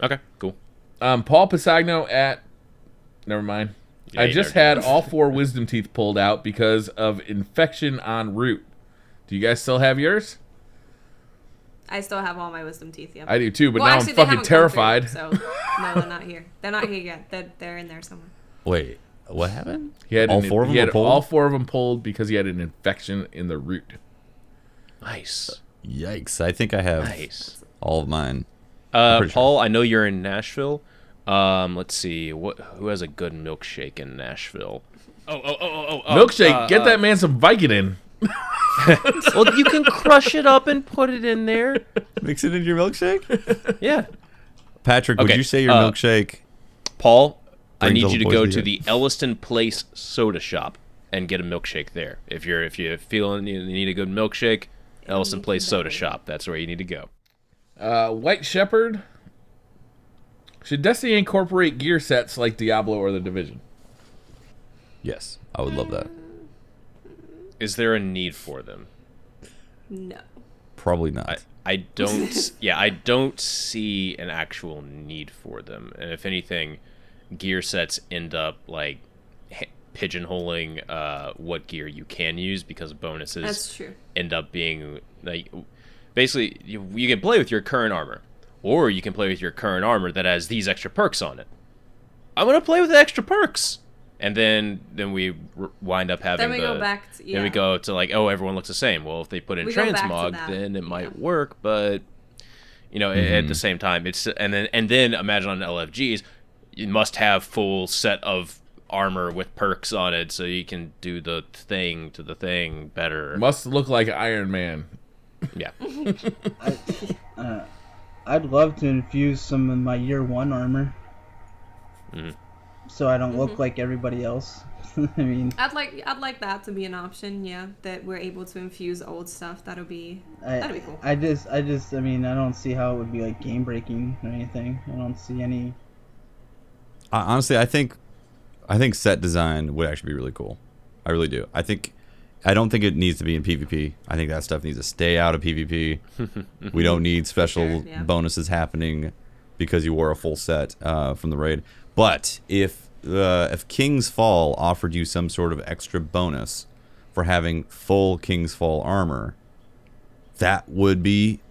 Okay, cool. Paul Pisagno at... Never mind. Yeah, I just had all 4 wisdom teeth pulled out because of infection en route. Do you guys still have yours? I still have all my wisdom teeth. Yep. I do too, but well, now actually, I'm fucking terrified. So no, they're not here. They're not here yet. They're in there somewhere. Wait, what happened? He had all 4 of them were pulled? all 4 of them pulled because he had an infection in the root. Nice. Yikes! I think I have all of mine. Paul, sure. I know you're in Nashville. Let's see. Who has a good milkshake in Nashville? Oh. Milkshake. Get that man some Vicodin. Well, you can crush it up and put it in there. Mix it in your milkshake? Yeah. Patrick, would you say your milkshake? Paul, I need you to go to the Elliston Place Soda Shop and get a milkshake there. If you're feeling you need a good milkshake, Elliston Place Soda Shop. That's where you need to go. White Shepherd. Should Destiny incorporate gear sets like Diablo or The Division? Yes, I would love that. Is there a need for them? No. Probably not. I don't. Yeah, I don't see an actual need for them. And if anything, gear sets end up like pigeonholing what gear you can use because bonuses. That's true. End up being like basically you can play with your current armor, or you can play with your current armor that has these extra perks on it. I'm gonna play with the extra perks. And then we wind up having go back to, then we go to like, oh, everyone looks the same. Well, if they put in transmog, then it might work, but at the same time, it's and then imagine on LFGs, you must have full set of armor with perks on it so you can do the thing to the thing better. Must look like Iron Man. Yeah. I'd love to infuse some of my year 1 armor. Mm-hmm. So I don't look like everybody else. I mean, I'd like that to be an option. Yeah, that we're able to infuse old stuff. That'd be cool. I mean, I don't see how it would be like game breaking or anything. I don't see any. Honestly, I think set design would actually be really cool. I really do. I don't think it needs to be in PvP. I think that stuff needs to stay out of PvP. We don't need special bonuses happening because you wore a full set from the raid. But if King's Fall offered you some sort of extra bonus for having full King's Fall armor, that would be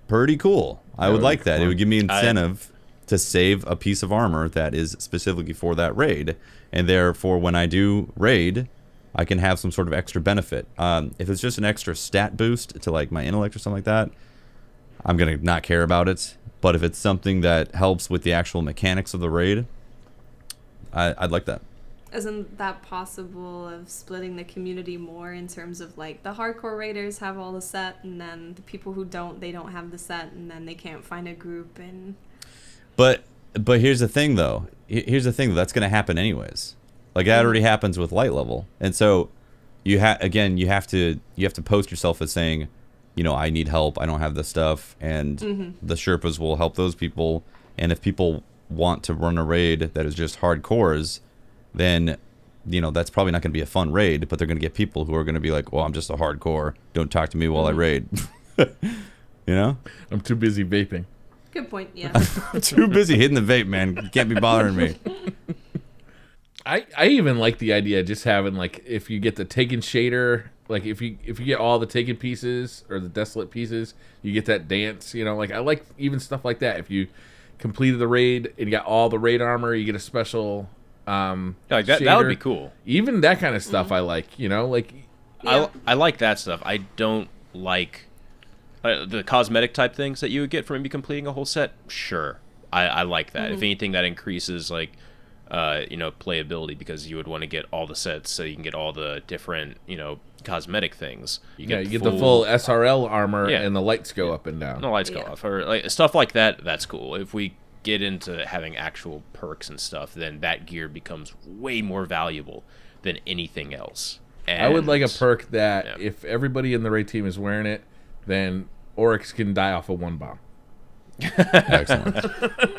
pretty cool. I would like that. It would give me incentive to save a piece of armor that is specifically for that raid, and therefore when I do raid, I can have some sort of extra benefit. If it's just an extra stat boost to like my intellect or something like that, I'm gonna not care about it. But if it's something that helps with the actual mechanics of the raid, I'd like that. Isn't that possible of splitting the community more in terms of like the hardcore raiders have all the set and then the people who don't, they don't have the set and then they can't find a group and... But here's the thing though. That's going to happen anyways. Like that already happens with light level. And so you have to post yourself as saying, I need help. I don't have the stuff, and the Sherpas will help those people. And if people want to run a raid that is just hardcores, then that's probably not going to be a fun raid, but they're going to get people who are going to be like, well, I'm just a hardcore, don't talk to me while I raid. I'm too busy vaping. Good point. Yeah. I'm too busy hitting the vape, man. You can't be bothering me. I even like the idea of just having like, if you get the Taken shader, like if you get all the Taken pieces or the Desolate pieces, you get that dance. Like I like even stuff like that. If you completed the raid and you got all the raid armor, you get a special like that would be cool. Even that kind of stuff I like, I like that stuff. I don't like the cosmetic type things that you would get from maybe completing a whole set. Sure, I like that. If anything, that increases like playability, because you would want to get all the sets so you can get all the different cosmetic things. You get the full SRL armor, and the lights go up and down. The lights go off, or like stuff like that. That's cool. If we get into having actual perks and stuff, then that gear becomes way more valuable than anything else. And I would like a perk that if everybody in the raid team is wearing it, then Oryx can die off of one bomb. Excellent.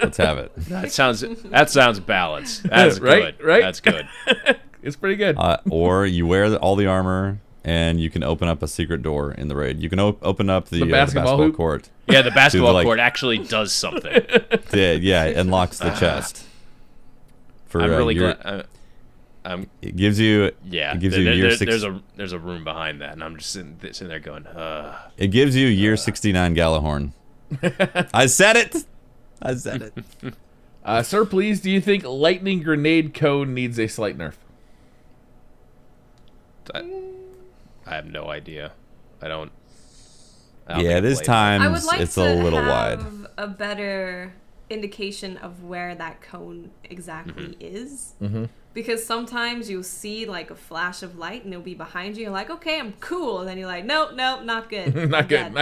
Let's have it. That sounds balanced. That's right, good. right? That's good. It's pretty good. Or you wear all the armor, and you can open up a secret door in the raid. You can open up the basketball court. Yeah, the basketball court actually does something. Yeah, it unlocks the chest. I'm really glad. It gives you. Yeah, it gives you year six. There's a room behind that, and I'm just sitting there going. It gives you year 69 Galahorn. I said it. Sir, please, do you think lightning grenade cone needs a slight nerf? I have no idea. I don't yeah, this time I would like it's to a little have wide. a better indication of where that cone exactly is. Mm-hmm. Because sometimes you'll see like a flash of light and it'll be behind you. You're like, okay, I'm cool. And then you're like, nope, not good. Not good.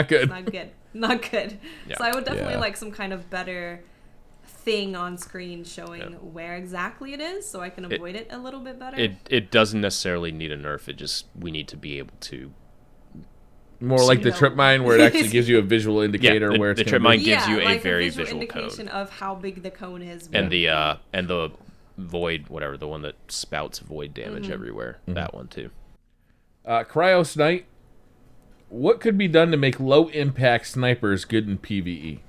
Not good. Yeah. So I would definitely like some kind of better thing on screen showing where exactly it is so I can avoid it a little bit better. It doesn't necessarily need a nerf. We need to be able to. More like the trip mine where it actually gives you a visual indicator where it's the trip mine gives you like a very visual visual indication cone of how big the cone is. and the void, whatever, the one that spouts void damage everywhere. Mm-hmm. That one too. Cryos Knight, what could be done to make low impact snipers good in PvE?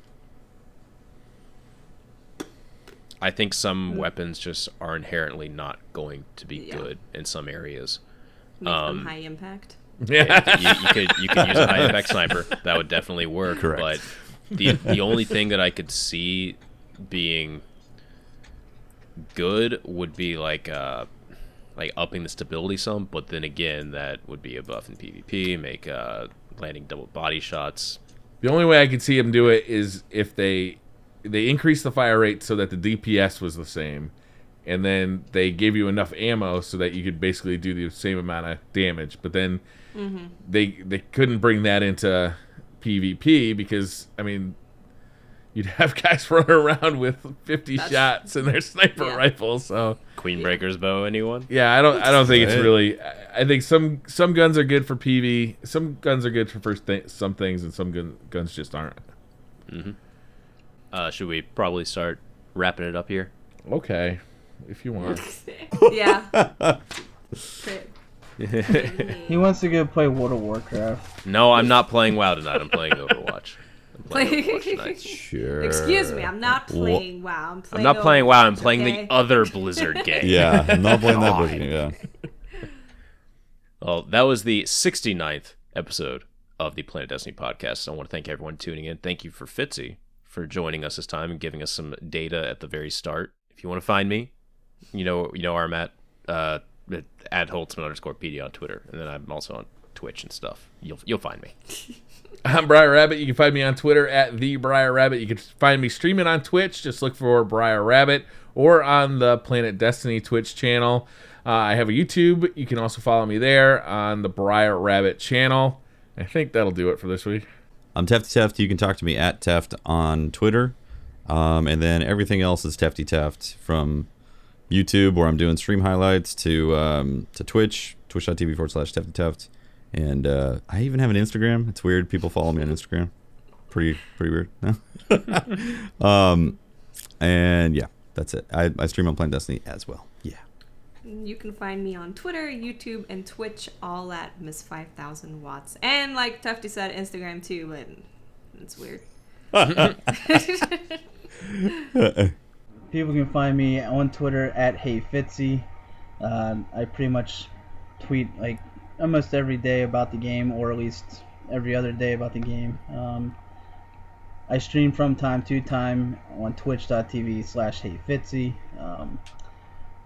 I think some weapons just are inherently not going to be good in some areas. Make them high impact. Yeah, you could use a high impact sniper. That would definitely work. Correct. But the only thing that I could see being good would be like upping the stability some. But then again, that would be a buff in PvP. Make landing double body shots. The only way I could see them do it is if they increase the fire rate so that the DPS was the same, and then they gave you enough ammo so that you could basically do the same amount of damage. But then they couldn't bring that into PvP because, I mean, you'd have guys running around with 50 shots in their sniper rifles. So Queenbreaker's bow, anyone? Yeah, I don't think it's really. I think some guns are good for PV. Some guns are good for some things, and some guns just aren't. Should we probably start wrapping it up here? Okay, if you want. Yeah. He wants to go play World of Warcraft. No, I'm not playing WoW tonight. I'm playing Overwatch. Tonight. Sure. Excuse me, I'm not playing WoW. I'm not playing WoW. I'm playing okay? the other Blizzard game. Yeah, I'm not playing that Blizzard game. Yeah. Well, that was the 69th episode of the Planet Destiny podcast. I want to thank everyone tuning in. Thank you for Fitzy for joining us this time and giving us some data at the very start. If you want to find me, you know where I'm at @Holtzman_PD on Twitter, and then I'm also on Twitch and stuff. You'll find me. I'm Briar Rabbit. You can find me on Twitter @TheBriarRabbit. You can find me streaming on Twitch. Just look for Briar Rabbit, or on the Planet Destiny Twitch channel. I have a YouTube. You can also follow me there on the Briar Rabbit channel. I think that'll do it for this week. I'm Tefty Teft. You can talk to me @Teft on Twitter. And then everything else is Tefty Teft, from YouTube, where I'm doing stream highlights, to Twitch, twitch.tv/Tefty Teft. And I even have an Instagram. It's weird. People follow me on Instagram. Pretty weird. No? And yeah, that's it. I stream on Planet Destiny as well. Yeah. You can find me on Twitter, YouTube, and Twitch, all at Miss5000Watts. And like Tufty said, Instagram too, but it's weird. People can find me on Twitter @HeyFitzy. I pretty much tweet like almost every day about the game, or at least every other day about the game. I stream from time to time on twitch.tv/HeyFitzy.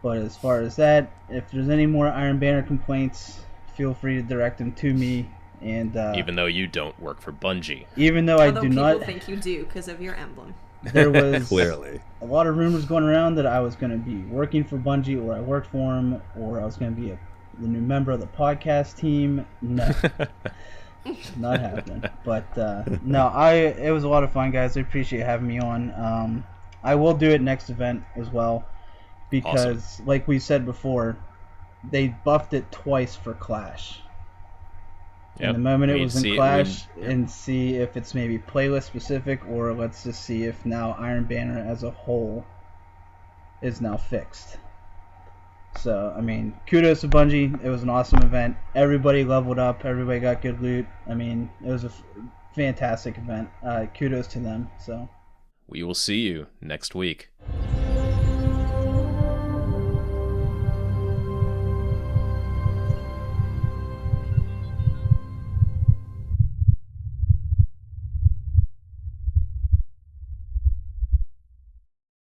But as far as that, if there's any more Iron Banner complaints, feel free to direct them to me. And even though you don't work for Bungie, even though I do not, people think you do because of your emblem. There was clearly a lot of rumors going around that I was going to be working for Bungie, or I worked for them, or I was going to be the new member of the podcast team. No, not happening. But no, it was a lot of fun, guys. I appreciate having me on. I will do it next event as well, because like we said before, they buffed it twice for Clash. And the moment it was in Clash, and see if it's maybe playlist specific, or let's just see if now Iron Banner as a whole is now fixed. So, I mean, kudos to Bungie. It was an awesome event. Everybody leveled up. Everybody got good loot. I mean, it was a fantastic event. Kudos to them. So, we will see you next week.